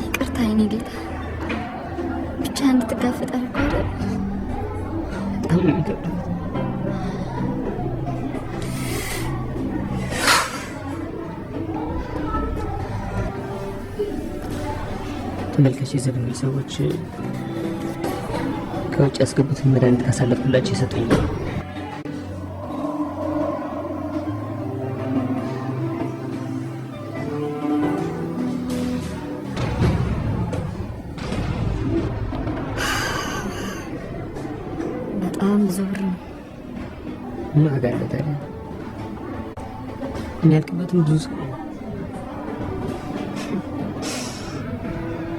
ይቅርታ የኔ ጌታ፣ ብቻ እንድትጋፈጥ አልኩ አይደል? በጣም የሚገርም ተመልካች የዘብኝ ሰዎች ከውጭ ያስገቡትን መድኃኒት ካሳለፍኩላቸው የሰጡኝ ነው። በጣም ብዙ ብር ነው። ምን ዋጋ አለው ታዲያ? የሚያልቅበትም ብዙ ሰው ነው።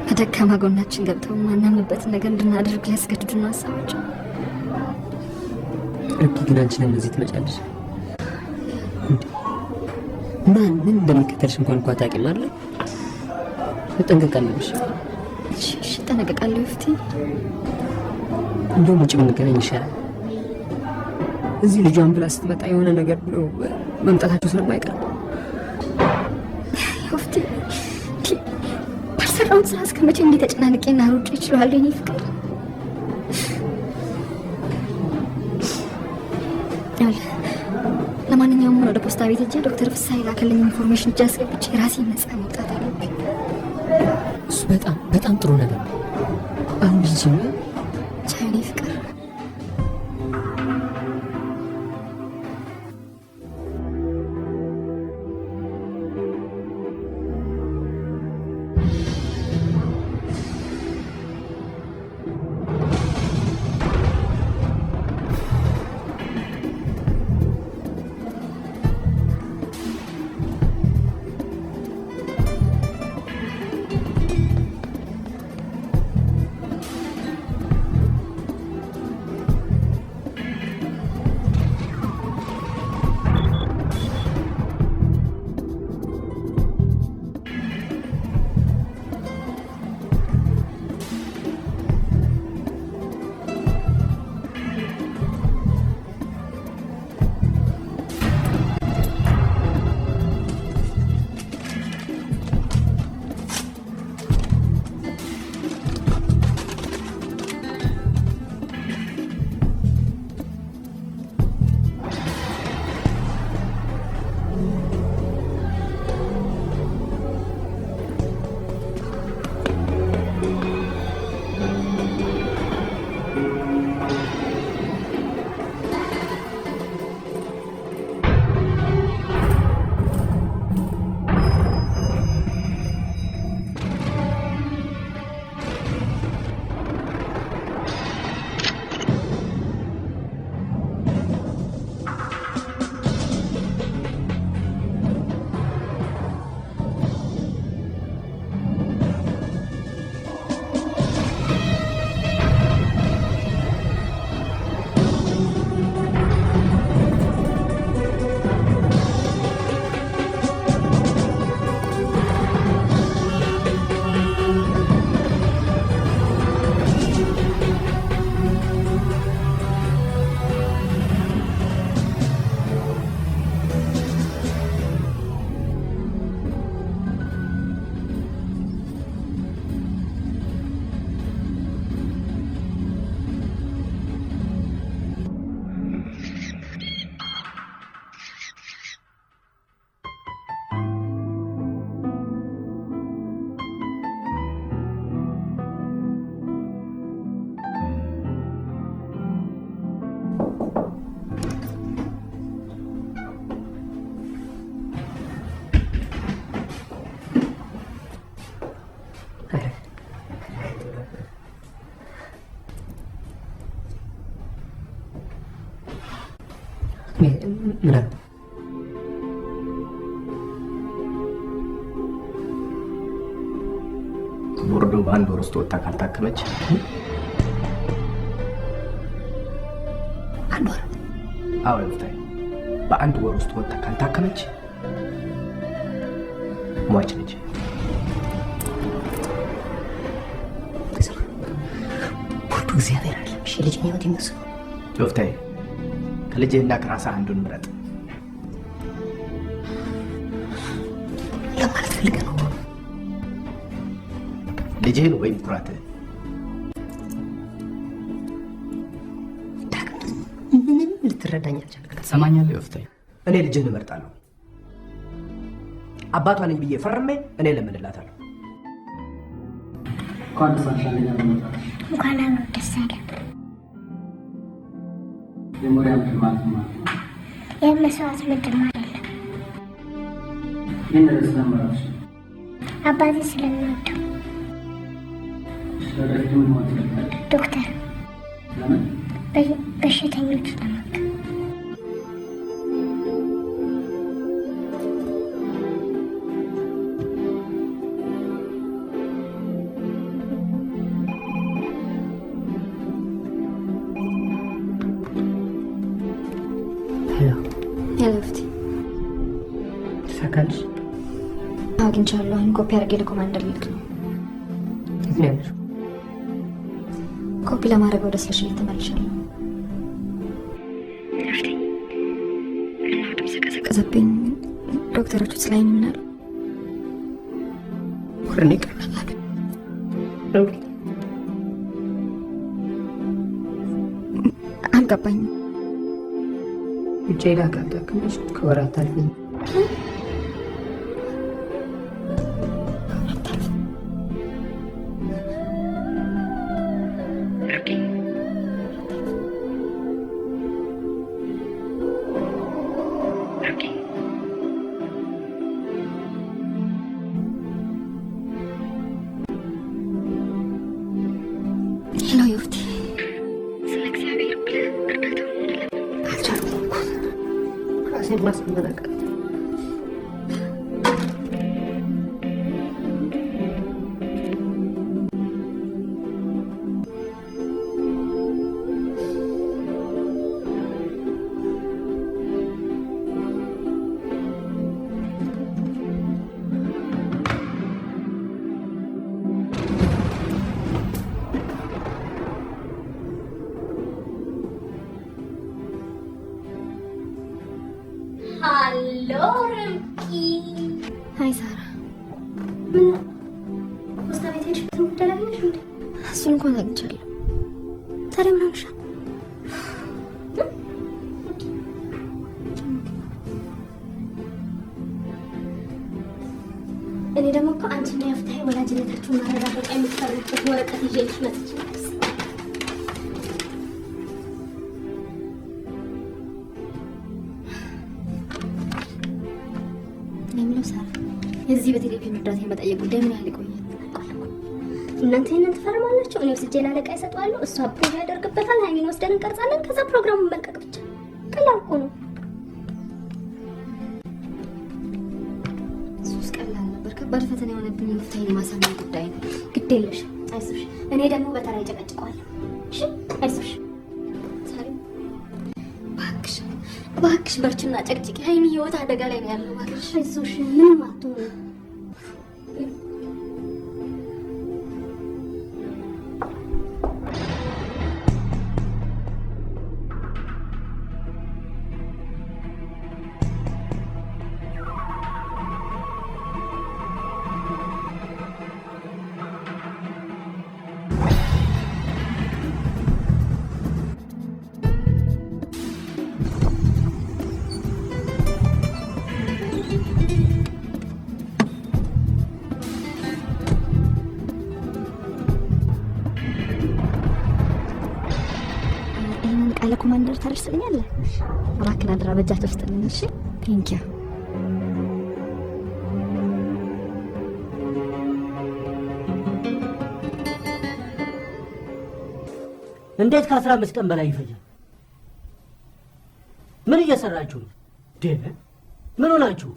በደካማ ጎናችን ገብተው ማናምንበትን ነገር እንድናደርግ ሊያስገድዱን ሀሳቦች። ርብቃ ግን አንቺ ለምን እዚህ ትመጫለሽ? ማን ምን እንደሚከተልሽ እንኳን እኮ አታውቂም አይደል? መጠንቀቅ አለብሽ። እሺ እጠነቀቃለሁ። ይፍቲ እንደውም ውጭ ብንገናኝ ይሻላል። እዚህ ልጇን ብላ ስትመጣ የሆነ ነገር ብለው መምጣታቸው ስለማይቀር ይፍቲ ባልሰራሁት ስራ እስከ መቼ እንዲህ ተጨናንቄና ሩጬ እችላለሁ? የኔ ፍቅር ለማንኛውም ወደ ፖስታ ቤት ሄጄ ዶክተር ፍስሐ የላከልኝ ኢንፎርሜሽን እጅ አስገብቼ ራሴን ነፃ መውጣት አለብኝ። እሱ በጣም በጣም ጥሩ ነገር ነው። አሁን ልጅ ነው ቻይኔ ፍቅር ምን አለ? ቦርዶ በአንድ ወር ውስጥ ወጣ ካልታከመች አንድ ወር? አዎ ይፍታይ። በአንድ ወር ውስጥ ወጣ ካልታከመች ሟች ነች። የልጅን ህይወት የሚወስነው። ዶክተር ከልጅህና ከራስህ አንዱን ምረጥ። ለማለት ፈልገህ ነው? ልጅህን ወይም ኩራትህን? ምንም ልትረዳኝ አልቻልክም። ትሰማኛለህ ዶክተር? እኔ ልጅህን እመርጣለሁ። አባቷ ነኝ ብዬ ፈርሜ እኔ ለምንላታለሁ። እንኳን ደስ አለሽ አንደኛ በመጣሽ። እንኳን አብሮ ደስ አለ። የሞሪያ ምድር ማለት ነው። የመስዋዕት ምድር ማለት ነው። ይህን ስለምራሽ አባቴ ስለሚወደው ስለደረጀ ምን ማለት ነው? ዶክተር ለምን በሽተኞች ለማከም። ሄሎ ፍቲ፣ ተሳካልሽ? አግኝቻለሁ። አሁን ኮፒ አድርጌ ለኮማንደር ልክ ነው። የት ነው ያለሽው? ኮፒ ለማድረግ ወደ ስለሽ ተመልሻለሁ። ድምፅ ቀዘቀዘብኝ። ዶክተሮቹ ስላይኝ ምን አሉ? ወረኔ ቀላል አልገባኝም። ውጭ ሄዳ ካታከመች ከወራት አልፈኝ። ሄሎ ዮፍቴ፣ ስለ እግዚአብሔር ብለህ እርዳታውን አልቻልኩም። ራሴን ማስመረቅ ሃሎ ርምቂ። ሀይ ሳራ። ምን ነው ፖስታ ቤት ሄድሽበትን ጉዳይ ላገኘሽ እንዴ? እሱን እንኳን አግኝቻለሁ። ታዲያ ምን ሆንሻል? እኔ ደግሞ እኮ አንቺና የፍትሀ ወላጅነታችሁን ማረጋገጫ የምትፈርሙበት ወረቀት ይዤልሽ መጥቼ የምለው ሳራ፣ የዚህ በቴሌቪዥን እርዳታ የመጠየቅ ጉዳይ ምን ያህል ይቆያል? እናንተ ይህንን ትፈርማላችሁ፣ እኔ ወስጄ ላለቃ ይሰጠዋለሁ፣ እሱ አፕሮቭ ያደርግበታል፣ ሀይሚን ወስደን እንቀርጻለን፣ ከዛ ፕሮግራሙን መልቀቅ ብቻ። ቀላል እኮ ነው። እሱስ ቀላል ነበር። ከባድ ፈተና የሆነብኝ የፍትሀን የማሳመን ጉዳይ ነው። ግድ የለሽ፣ አይዞሽ፣ እኔ ደግሞ በተራ ይጨቀጭቀዋለሁ። እሺ፣ አይዞሽ። እባክሽ በርችና ጨቅጭቂ። ሀይሚ ህይወት አደጋ ላይ ነው ያለው። እባክሽ አይዞሽ፣ ምንም አትሆንም። ኮማንደር ታደርስልኛለህ? እባክህን አደራ በእጃቸው ስጥልኝ። እሺ ቴንኪው። እንዴት ከ15 ቀን በላይ ይፈጃል? ምን እየሰራችሁ ነው? ምን ሆናችሁ?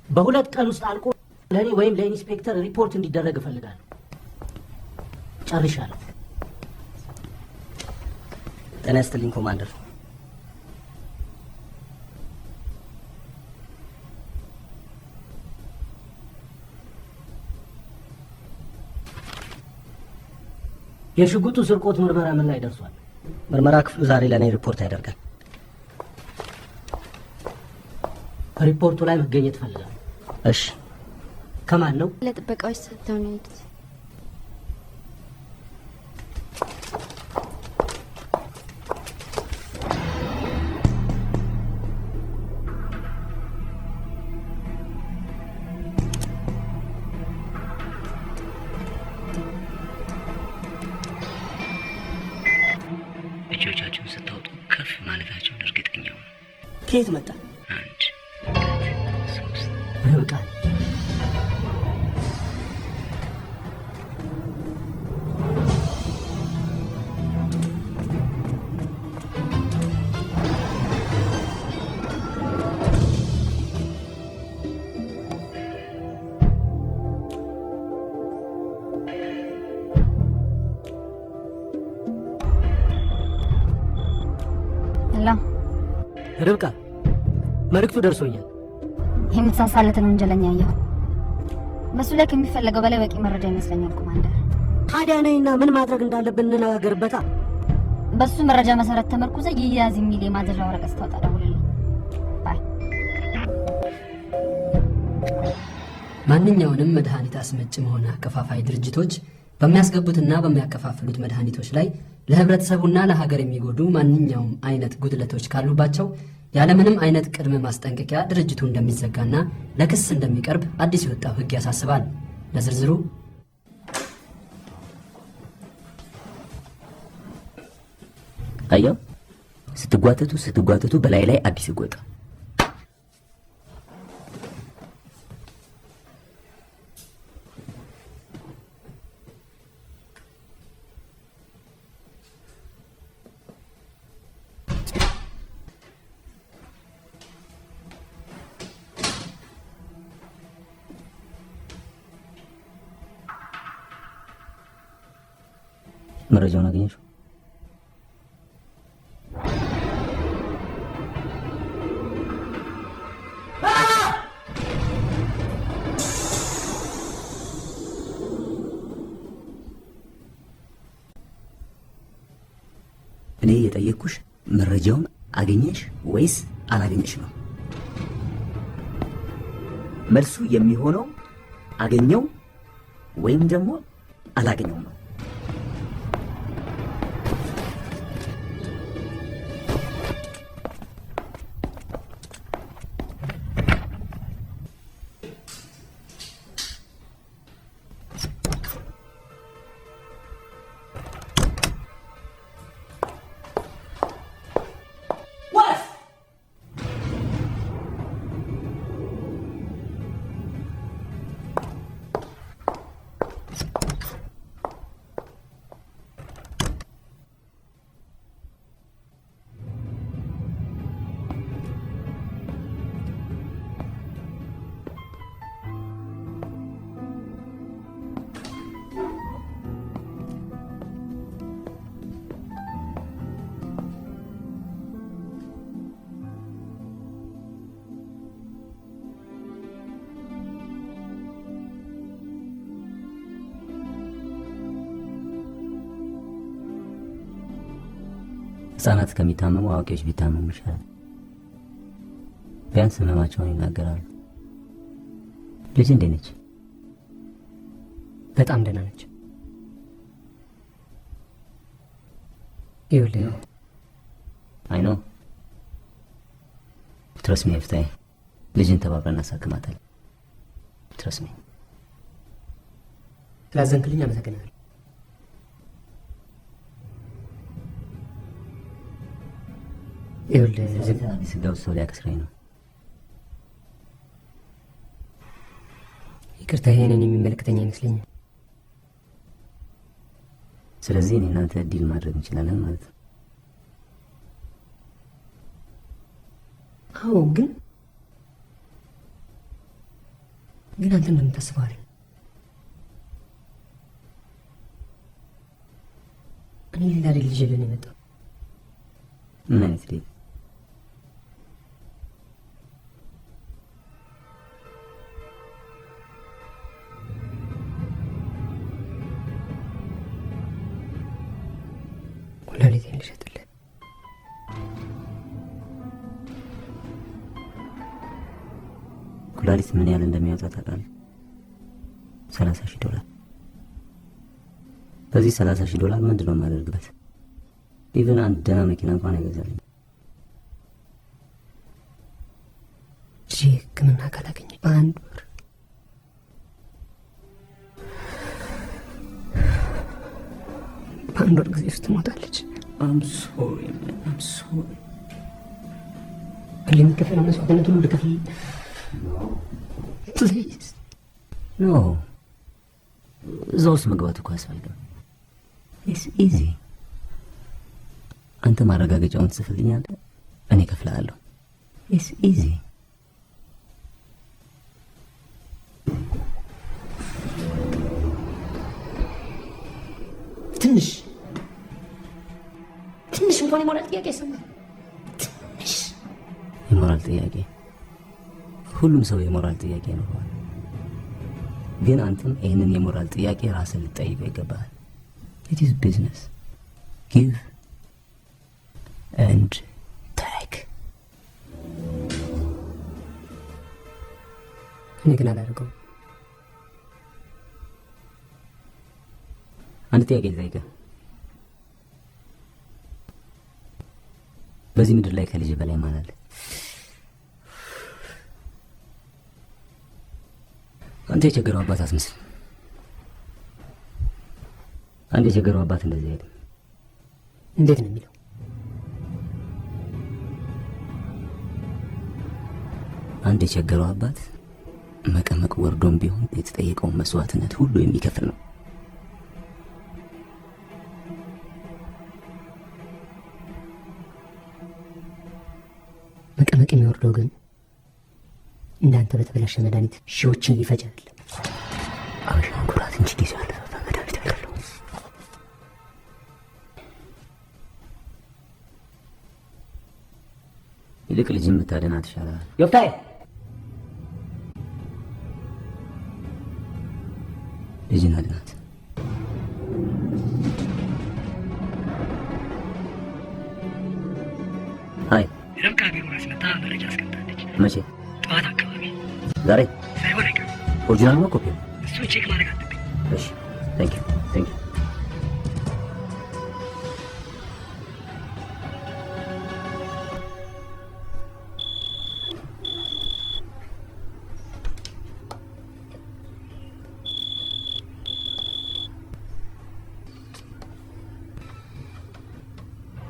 በሁለት ቀን ውስጥ አልቆ ለእኔ ወይም ለኢንስፔክተር ሪፖርት እንዲደረግ እፈልጋለሁ። ጨርሻለሁ። ጤና ይስጥልኝ ኮማንደር። የሽጉጡ ስርቆት ምርመራ ምን ላይ ደርሷል? ምርመራ ክፍሉ ዛሬ ለእኔ ሪፖርት ያደርጋል። ሪፖርቱ ላይ መገኘት ፈልጋለሁ። እሺ። ከማን ነው? ለጥበቃዎች ሰጥተው ነው የሄዱት። እጆቻችሁን ስታወጡ ከፍ ማለታቸውን እርግጠኛ ነው። ከየት መጣ? 1 2 3 ርብቃ ርብቃ መልእክቱ ደርሶኛል። የምትሳሳለትን ወንጀለኛ ያየሁ በሱ ላይ ከሚፈለገው በላይ በቂ መረጃ ይመስለኛል ኮማንደር። ታዲያ ነይና ምን ማድረግ እንዳለብን እንነጋገርበታ። በሱ መረጃ መሰረት ተመርኩዘ ይያዝ የሚል የማዘዣ ወረቀት ስታወጣ ደውልልኝ። ባይ። ማንኛውንም መድኃኒት አስመጭም ሆነ አከፋፋይ ድርጅቶች በሚያስገቡትና በሚያከፋፍሉት መድኃኒቶች ላይ ለህብረተሰቡና ለሀገር የሚጎዱ ማንኛውም አይነት ጉድለቶች ካሉባቸው ያለምንም አይነት ቅድመ ማስጠንቀቂያ ድርጅቱ እንደሚዘጋና ለክስ እንደሚቀርብ አዲስ የወጣው ህግ ያሳስባል። ለዝርዝሩ አየው፣ ስትጓተቱ በላይ ላይ አዲስ ህግ ወጣ። መረጃውን አገኘሽው? እኔ የጠየቅኩሽ መረጃውን አገኘሽ ወይስ አላገኘሽ ነው። መልሱ የሚሆነው አገኘው ወይም ደግሞ አላገኘው ነው። ህጻናት ከሚታመሙ አዋቂዎች ቢታመሙ ይሻላል። ቢያንስ ህመማቸውን ይናገራሉ። ልጅ እንዴት ነች? በጣም ደህና ነች። ይኸውልህ አይ ኖ ትረስ ሚ ፍታይ ልጅን ተባብረን እናሳክማታለን። ትረስ ሚ። ስላዘንክልኝ አመሰግናለሁ። ይኸውልህ ስጋው ሰው ሊያከስረኝ ነው። ይቅርታ፣ ይሄንን የሚመለከተኝ አይመስለኝም። ስለዚህ እኔ እናንተ ዲል ማድረግ እንችላለን ማለት ነው። አዎ፣ ግን አንተ እንደምታስበው አይደል። እኔ ሌላ ልጅ ይዤልን የመጣው ምን አይነት ልጅ? ኩላሊቴን ልሸጥልህ። ኩላሊት ምን ያህል እንደሚያወጣ ታውቃለህ? $30,000። በዚህ $30,000 ምንድን ነው የማደርግበት? ኢቨን አንድ ደህና መኪና እንኳን አይገዛልኝ። ሕክምና ካላገኘ በአንድ ወር ጊዜ ውስጥ ትሞታለች። I'm sorry. ለሚከፈለው መስዋዕትነት ሁሉ ልከፍል? ፕሊዝ። ኖ፣ እዛ ውስጥ መግባት እኮ አያስፈልግም። ኢትስ ኢዚ። አንተ ማረጋገጫውን ትጽፍልኛለህ፣ እኔ እከፍልሃለሁ። ኢትስ ኢዚ። ትንሽ እንኳን የሞራል ጥያቄ ይሰማል። ትንሽ የሞራል ጥያቄ፣ ሁሉም ሰው የሞራል ጥያቄ ይኖረዋል። ግን አንተም ይህንን የሞራል ጥያቄ ራስን ልትጠይቀው ይገባል። ኢት ኢዝ ቢዝነስ፣ ጊቭ ኤንድ ቴክ። እኔ ግን አላደርገውም። አንድ ጥያቄ ልጠይቅህ። በዚህ ምድር ላይ ከልጅ በላይ ማን አለ? አንተ የቸገረው አባት አትመስል። አንድ የቸገረው አባት እንደዚህ አይደለም። እንዴት ነው የሚለው? አንድ የቸገረው አባት መቀመቅ ወርዶም ቢሆን የተጠየቀውን መስዋዕትነት ሁሉ የሚከፍል ነው። መቀመቅ የሚወርደው ግን እንዳንተ በተበላሸ መድኃኒት ሺዎችን ሊፈጅ አይደለም። አበሻን ኩራት እንጂ ጊዜ ያለፈ መድኃኒት አይደለም። ይልቅ ልጅ የምታድናት ይሻላል። ዮፍታሔ፣ ልጅን አድናት። አይ ረብቃ ቢሮ አስመጣ መረጃ አስቀምጣለች። መቼ? ጠዋት አካባቢ። ዛሬ ሳይሆን አይቀርም። ኦሪጂናል ነው ኮፒ? እሱን ቼክ ማድረግ አለብኝ። እሺ፣ ታንክ ዩ ታንክ ዩ።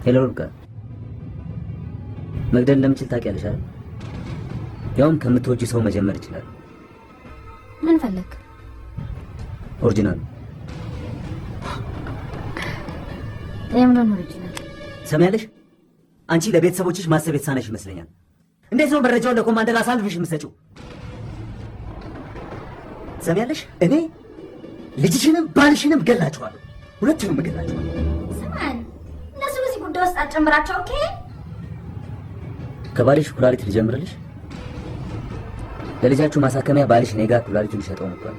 ሄሎ ርብቃ፣ መግደል እንደምችል ታውቂያለሽ አይደል? ያውም ከምትወጂ ሰው መጀመር ይችላል። ምን ፈለግ? ኦሪጂናል። የምንድን ነው ኦሪጂናል? ሰማያለሽ? አንቺ ለቤተሰቦችሽ ማሰብ የተሳነሽ ይመስለኛል። እንዴት ነው መረጃውን ለኮማንደር አሳልፈሽ የምትሰጪው? ሰማያለሽ? እኔ ልጅሽንም ባልሽንም ገላችኋለሁ፣ ሁለቱንም እገላችኋለሁ። ስማን፣ እነሱ በዚህ ጉዳይ ውስጥ አትጨምራቸው። ኦኬ? ከባልሽ ኩላሊት ልጀምርልሽ? ለልጃችሁ ማሳከሚያ ባልሽ እኔ ጋር ኩላሊቱን ሊሰጠው ነበር።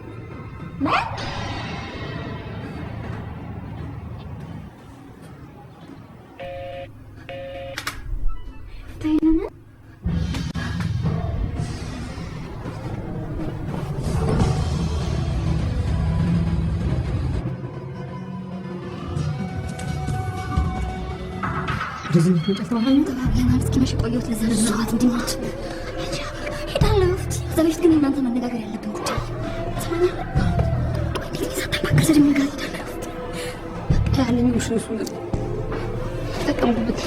ወደዚህ መጫ ተባባል ነው ማለት እስኪመሽ ቆየሁት። ለዛ ብዙሃት እንዲሞት ሄዳለሁ። ከዛ በፊት ግን እናንተ መነጋገር ያለብን ጉዳይ ሰማኛ። ሳታማክር ድሜ ጋር ሄዳለሁ። ያለኝ ውሽንሱ ተጠቀምኩበት።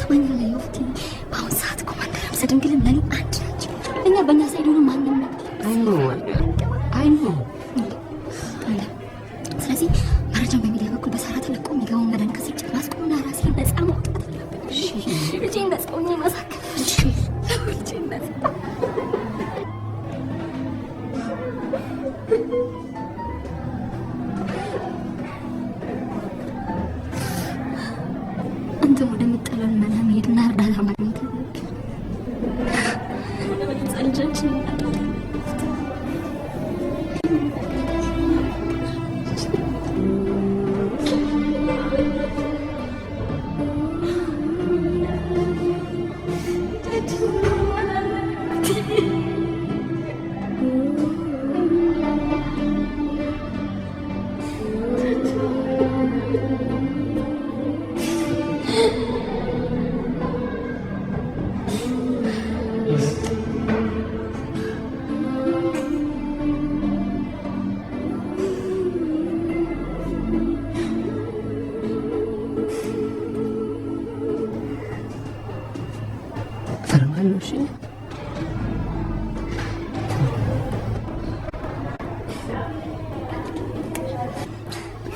ሰማኛ ላይ ወፍቲ በአሁን ሰዓት ኮማንደር አምሰ ድንግልም ለኔ አንድ ናቸው። እኛ በእኛ ሳይድ ሆነ ማንም ነው አይኖ። ስለዚህ መረጃውን በሚዲያ በኩል በሳራ ተለቆ የሚገባውን መድኃኒት ከስርጭት ማስቆምና ራሴ ነፃ ማውጣት አለብን። ልጄን ነፃ ሆኜ ማሳከም ልጄን ነፃ አንተ ወደምጠለን መና መሄድና እርዳታ ማግኘት አለብን። ልጃችን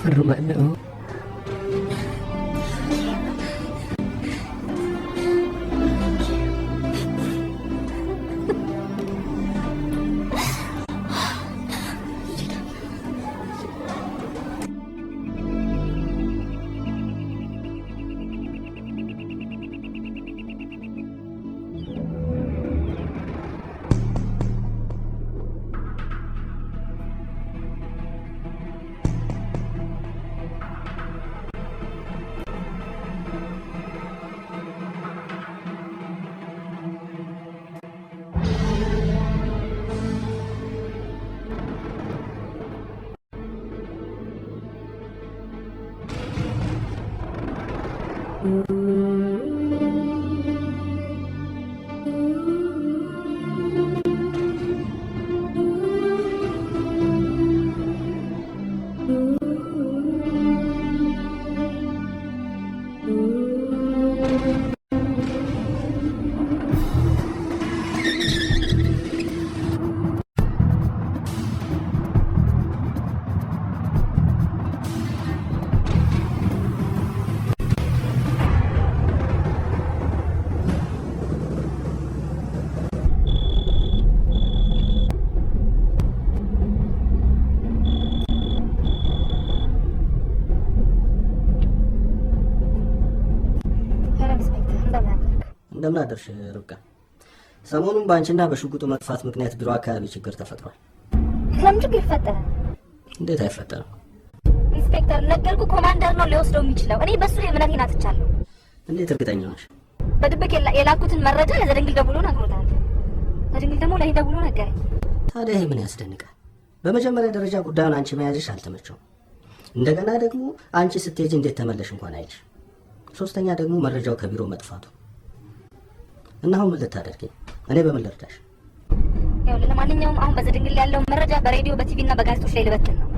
ፈርማለሁ። እንደምን አደርሽ ርብቃ? ሰሞኑን በአንቺና በሽጉጡ መጥፋት ምክንያት ቢሮ አካባቢ ችግር ተፈጥሯል። ለምን ችግር ይፈጠራል? እንዴት አይፈጠርም? ኢንስፔክተር ነገርኩ፣ ኮማንደር ነው ሊወስደው የሚችለው። እኔ በሱ ላይ እምነቴን አጥቻለሁ። እንዴት እርግጠኛ ነሽ? በድብቅ የላኩትን መረጃ ለዘድንግል ደውሎ ነግሮታል። ዘድንግል ደግሞ ለእኔ ደውሎ ነገረኝ። ታዲያ ይህ ምን ያስደንቃል? በመጀመሪያ ደረጃ ጉዳዩን አንቺ መያዝሽ አልተመቸውም። እንደገና ደግሞ አንቺ ስትሄጂ እንዴት ተመለሽ እንኳን አይልሽ። ሶስተኛ ደግሞ መረጃው ከቢሮ መጥፋቱ እና አሁን ምን ልታደርጊ? እኔ በምን ልርዳሽ? ያው ለማንኛውም አሁን በዘድንግል ያለው መረጃ በሬዲዮ በቲቪ እና በጋዜጦች ላይ ልበትን ነው።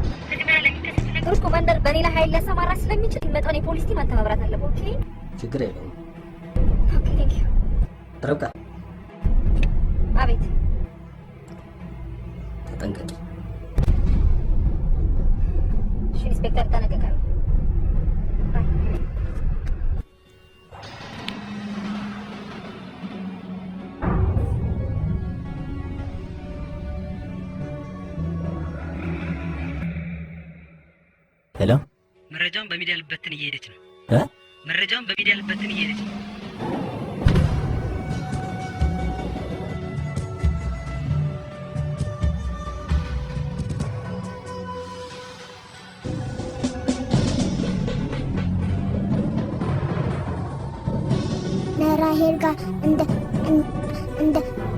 ነገሮች ኮማንደር በእኔ ላይ ኃይል ሊያሰማራ ስለሚችል የሚመጣውን የፖሊስ ቲም አንተ መብራት አለብህ። ኦኬ? ችግር የለውም። ኦኬ ቴንክ ዩ። ርብቃ። አቤት። ተጠንቀቂ። እሺ ኢንስፔክተር፣ ተጠነቀቃለሁ። ሄሎ፣ መረጃውን በሚዲያ ልበትን እየሄደች ነው። መረጃውን በሚዲያ ልበትን እየሄደች ነው። ለራሄል ጋር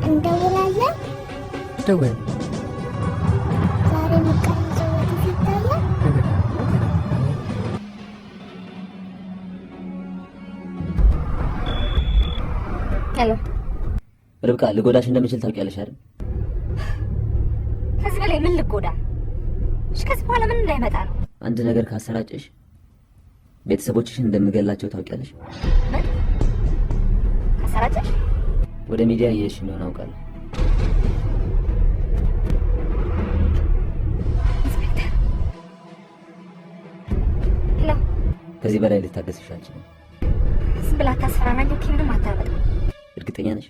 እንደውላለን። ደውል። ዛሬ የሚቀርጸው ወዲህ ይታያል። ሄሎ ርብቃ፣ ልጎዳሽ እንደምችል ታውቂያለሽ አይደል? ከዚህ በላይ ምን ልጎዳ? እሺ ከዚህ በኋላ ምን እንዳይመጣ ነው? አንድ ነገር ካሰራጨሽ ቤተሰቦችሽን እንደምገላቸው ታውቂያለሽ። ምን ካሰራጨሽ? ወደ ሚዲያ እየሄድሽ እንደሆነ አውቃለሁ። ኢንስፔክተር፣ ሄሎ። ከዚህ በላይ ልታገስሽ አልችልም። ዝም ብላ አታስፈራራኝ። ኦኬ? ምንም አታመጣም። እርግጠኛ ነሽ?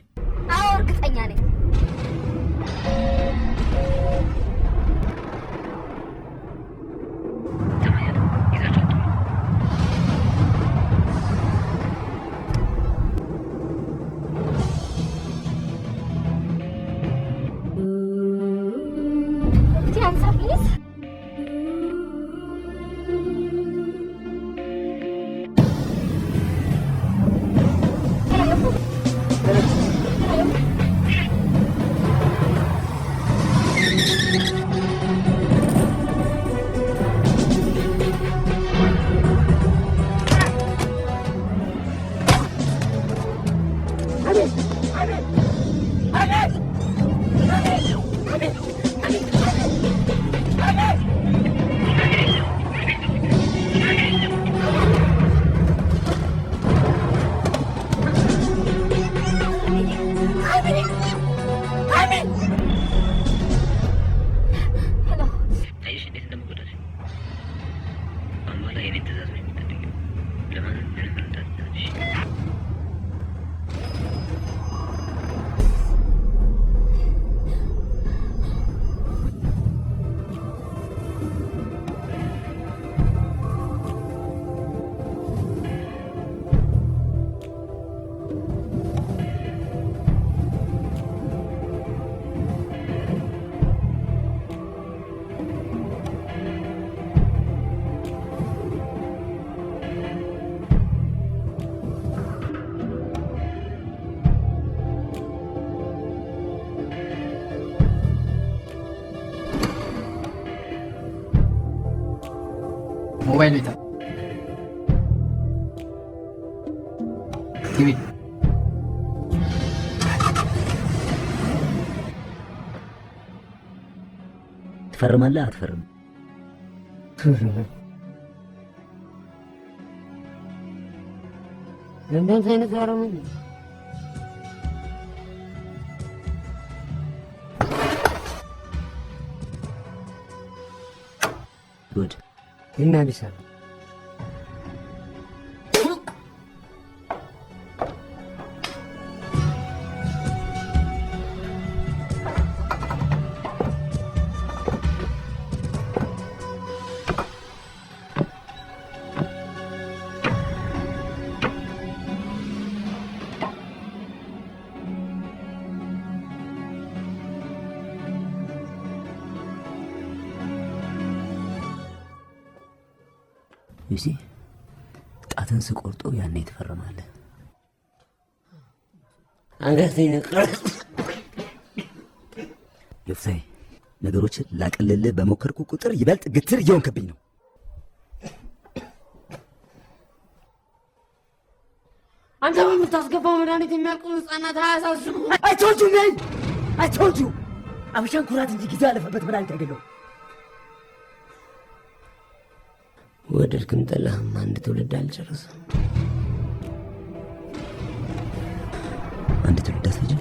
አዎ እርግጠኛ ነኝ። answer please? ሞባይል ቤታ ቲቪ ትፈርማለህ አትፈርም? ለምን አይነት አረሙ ጉድ እና ቢሰራ ዩሲ ጣትን ስቆርጦ ያኔ ትፈርማለህ። አንገቴን ዮፍታይ ነገሮችን ላቀልልህ በሞከርኩ ቁጥር ይበልጥ ግትር እየሆንክብኝ ነው። አንተ በምታስገባው መድኃኒት የሚያልቁ ህጻናት አያሳስቡ። አይቶልጁ ነኝ አይቶልጁ አብሻን ኩራት እንጂ ጊዜ ያለፈበት መድኃኒት አይደለሁም። ወደድክም ጠላህም አንድ ትውልድ አልጨረሰም። አንድ ትውልድ አትፈጅም?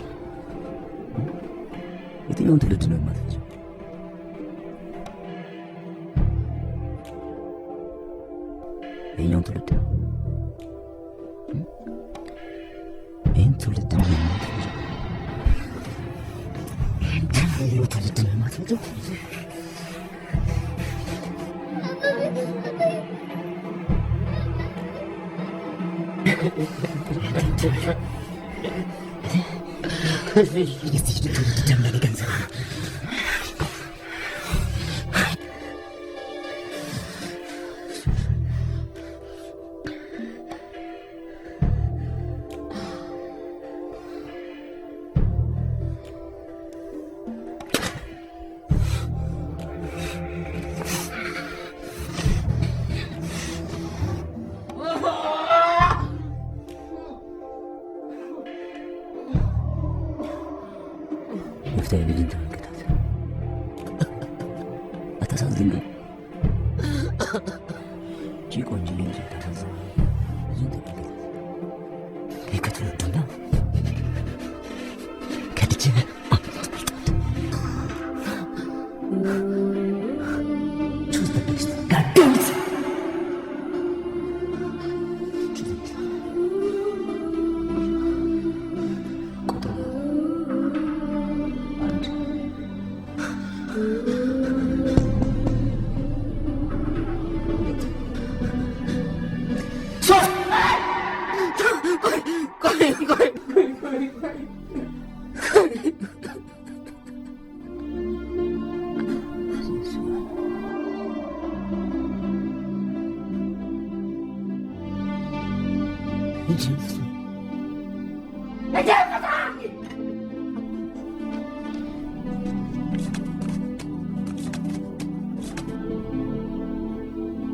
የትኛውን ትውልድ ነው የማትፈጅም? ይህኛውን ትውልድ ይህን ትውልድ ነው የማትፈጅም? ይህን ትውልድ ነው የማትፈጅም? የፍትሀ ልጅን ተመልከታት። አታሳዝንም? ይህ ቆንጆ ልጅ አታሳዝንም? ልጅን ተመልከታት። ይህ ከትውልዱና ከልጅ ጋዳምት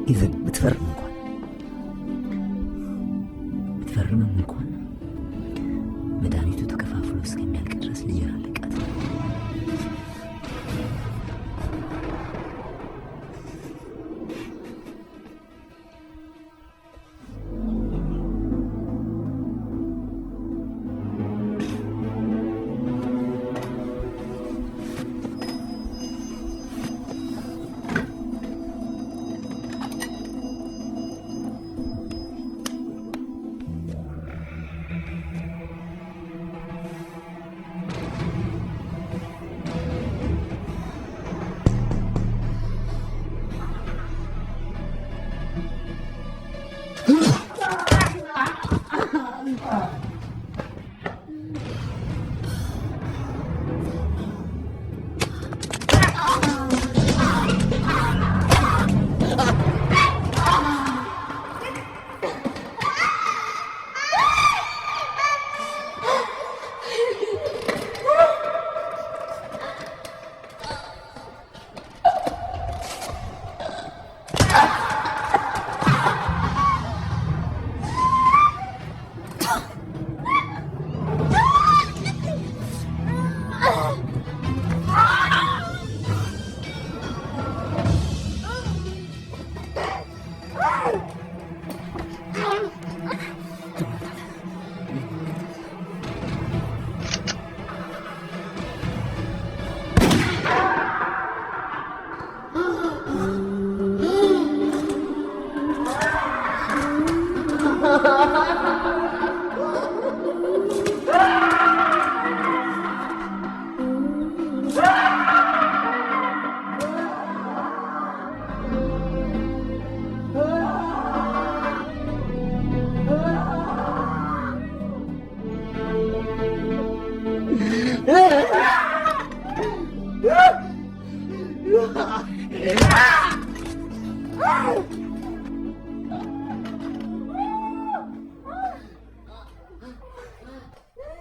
ኢቨን ብትፈርምም እንኳን መድኃኒቱ ተከፋፍሎ እስከሚያልቅ ድረስ ልጅን አለቃት።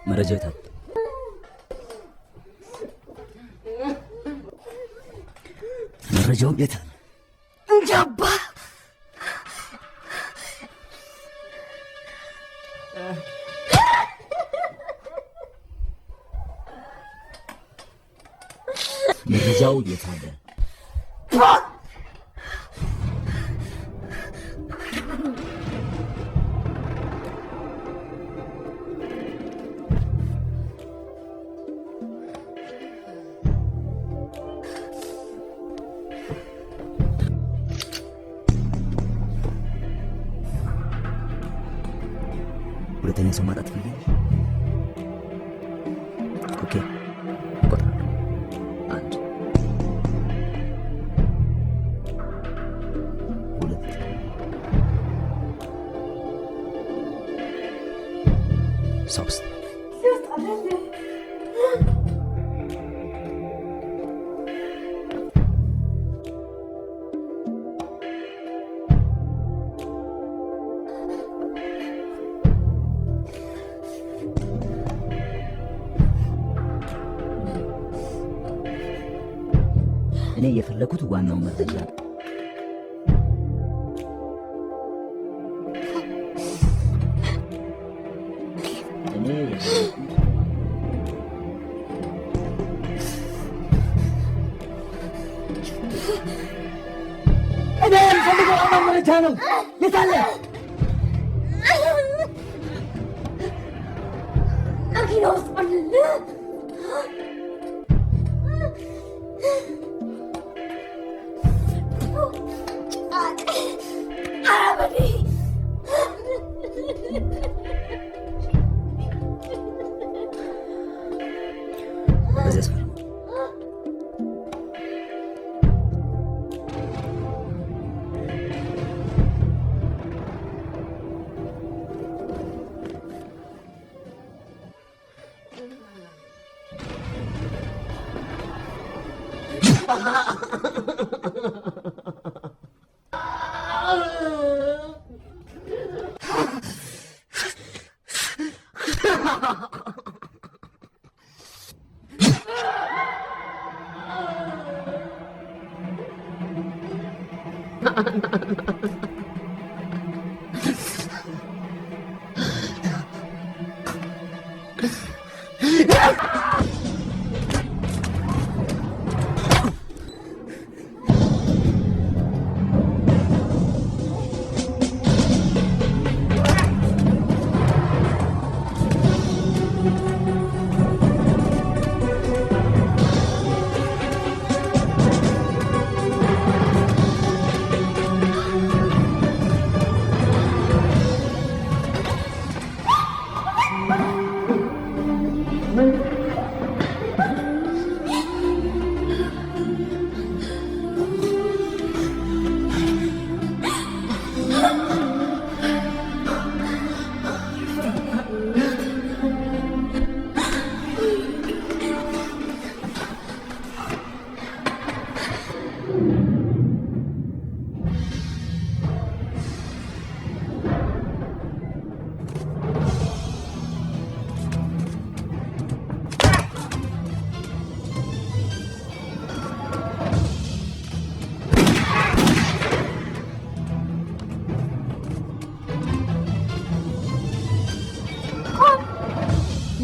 መረጃው የት አለ? መረጃው የት አለ? እንጃ አባ። መረጃው የት አለ? ሁለተኛ ሰው ማጣት ፈልጋለሽ? ኦኬ፣ እቆጥራለሁ። 1 2 3 እኔ የፈለኩት ዋናው መረጃ ነው። እኔ የፈለኩት ዋናው መረጃ ነው። የት አለ? መኪና ውስጥ አለ።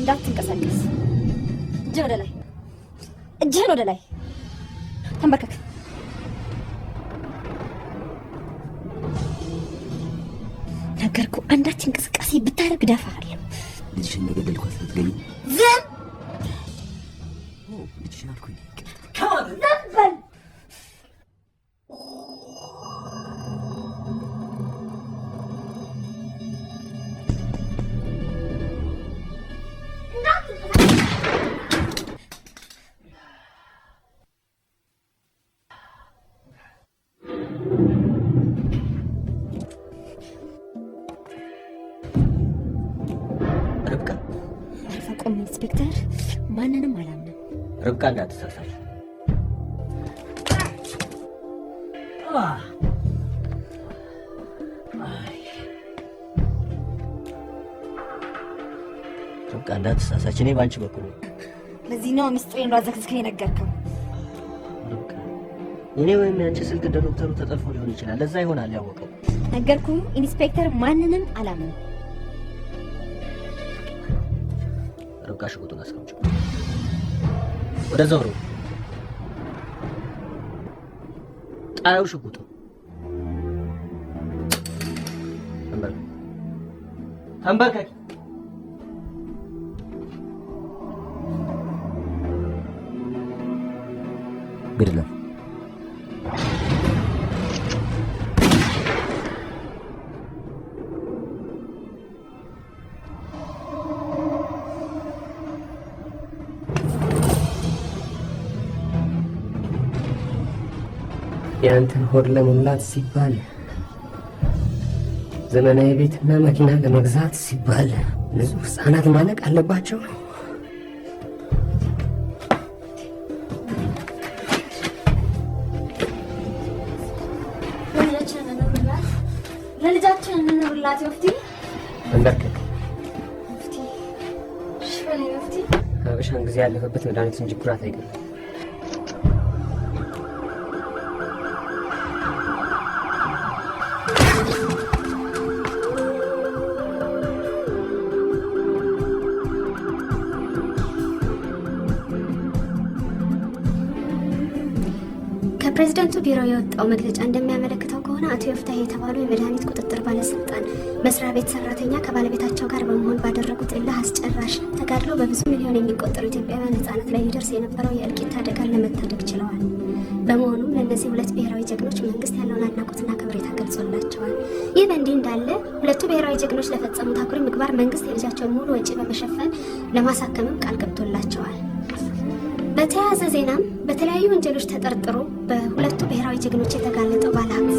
እንዳትንቀሳቀስ። እጅ ወደ ላይ እጅህን ወደ ላይ ተንበርከክ። ነገርኩ፣ አንዳች እንቅስቃሴ ብታደርግ እደፋሃለሁ። ልጅሽን በገደልኳት ልትገኝ ዝም ልጅሽን አልኩኝ። ዝም በል። ቆም ኢንስፔክተር፣ ማንንም አላምንም። ርብቃ እንዳትሳሳች። ርብቃ እንዳትሳሳች። እኔ ባንቺ በኩል ነው። ለዚህ ነው ሚስጥሬን አዘግዝከኝ የነገርከው። እኔ ወይም ያንቺ ስልክ እንደ ዶክተሩ ተጠልፎ ሊሆን ይችላል። ለዛ ይሆናል ያወቀው። ነገርኩ ኢንስፔክተር፣ ማንንም አላምንም። ርብቃ ሽጉጡን አስቀምጪው። ወደዛ ወሩ። ጣዩ ሽጉጡ። ተንበርከክ። ግድለው። የአንተን ሆድ ለመሙላት ሲባል ዘመናዊ ቤትና መኪና ለመግዛት ሲባል ብዙ ህፃናት ማለቅ አለባቸው። ለልጃችን እንኑርላት። ወፍቲ አንበርከክ። ወፍቲ ሽፈኔ ወፍቲ ሀበሻን ጊዜ ያለፈበት መድኃኒት እንጂ ኩራት አይገርም። ከፕሬዝዳንቱ ቢሮ የወጣው መግለጫ እንደሚያመለክተው ከሆነ አቶ ዮፍታሔ የተባሉ የመድኃኒት ቁጥጥር ባለስልጣን መስሪያ ቤት ሰራተኛ ከባለቤታቸው ጋር በመሆን ባደረጉት እልህ አስጨራሽ ተጋድሎ በብዙ ሚሊዮን የሚቆጠሩ ኢትዮጵያውያን ህጻናት ላይ ይደርስ የነበረው የእልቂት አደጋን ለመታደግ ችለዋል። በመሆኑም ለእነዚህ ሁለት ብሔራዊ ጀግኖች መንግስት ያለውን አድናቆትና ክብሬታ ገልጾላቸዋል። ይህ በእንዲህ እንዳለ ሁለቱ ብሔራዊ ጀግኖች ለፈጸሙት አኩሪ ምግባር መንግስት የልጃቸውን ሙሉ ወጪ በመሸፈን ለማሳከምም ቃል ገብቶላቸዋል። በተያያዘ ዜናም በተለያዩ ወንጀሎች ተጠርጥሮ በሁለቱ ብሔራዊ ጀግኖች የተጋለጠው ባለሀብት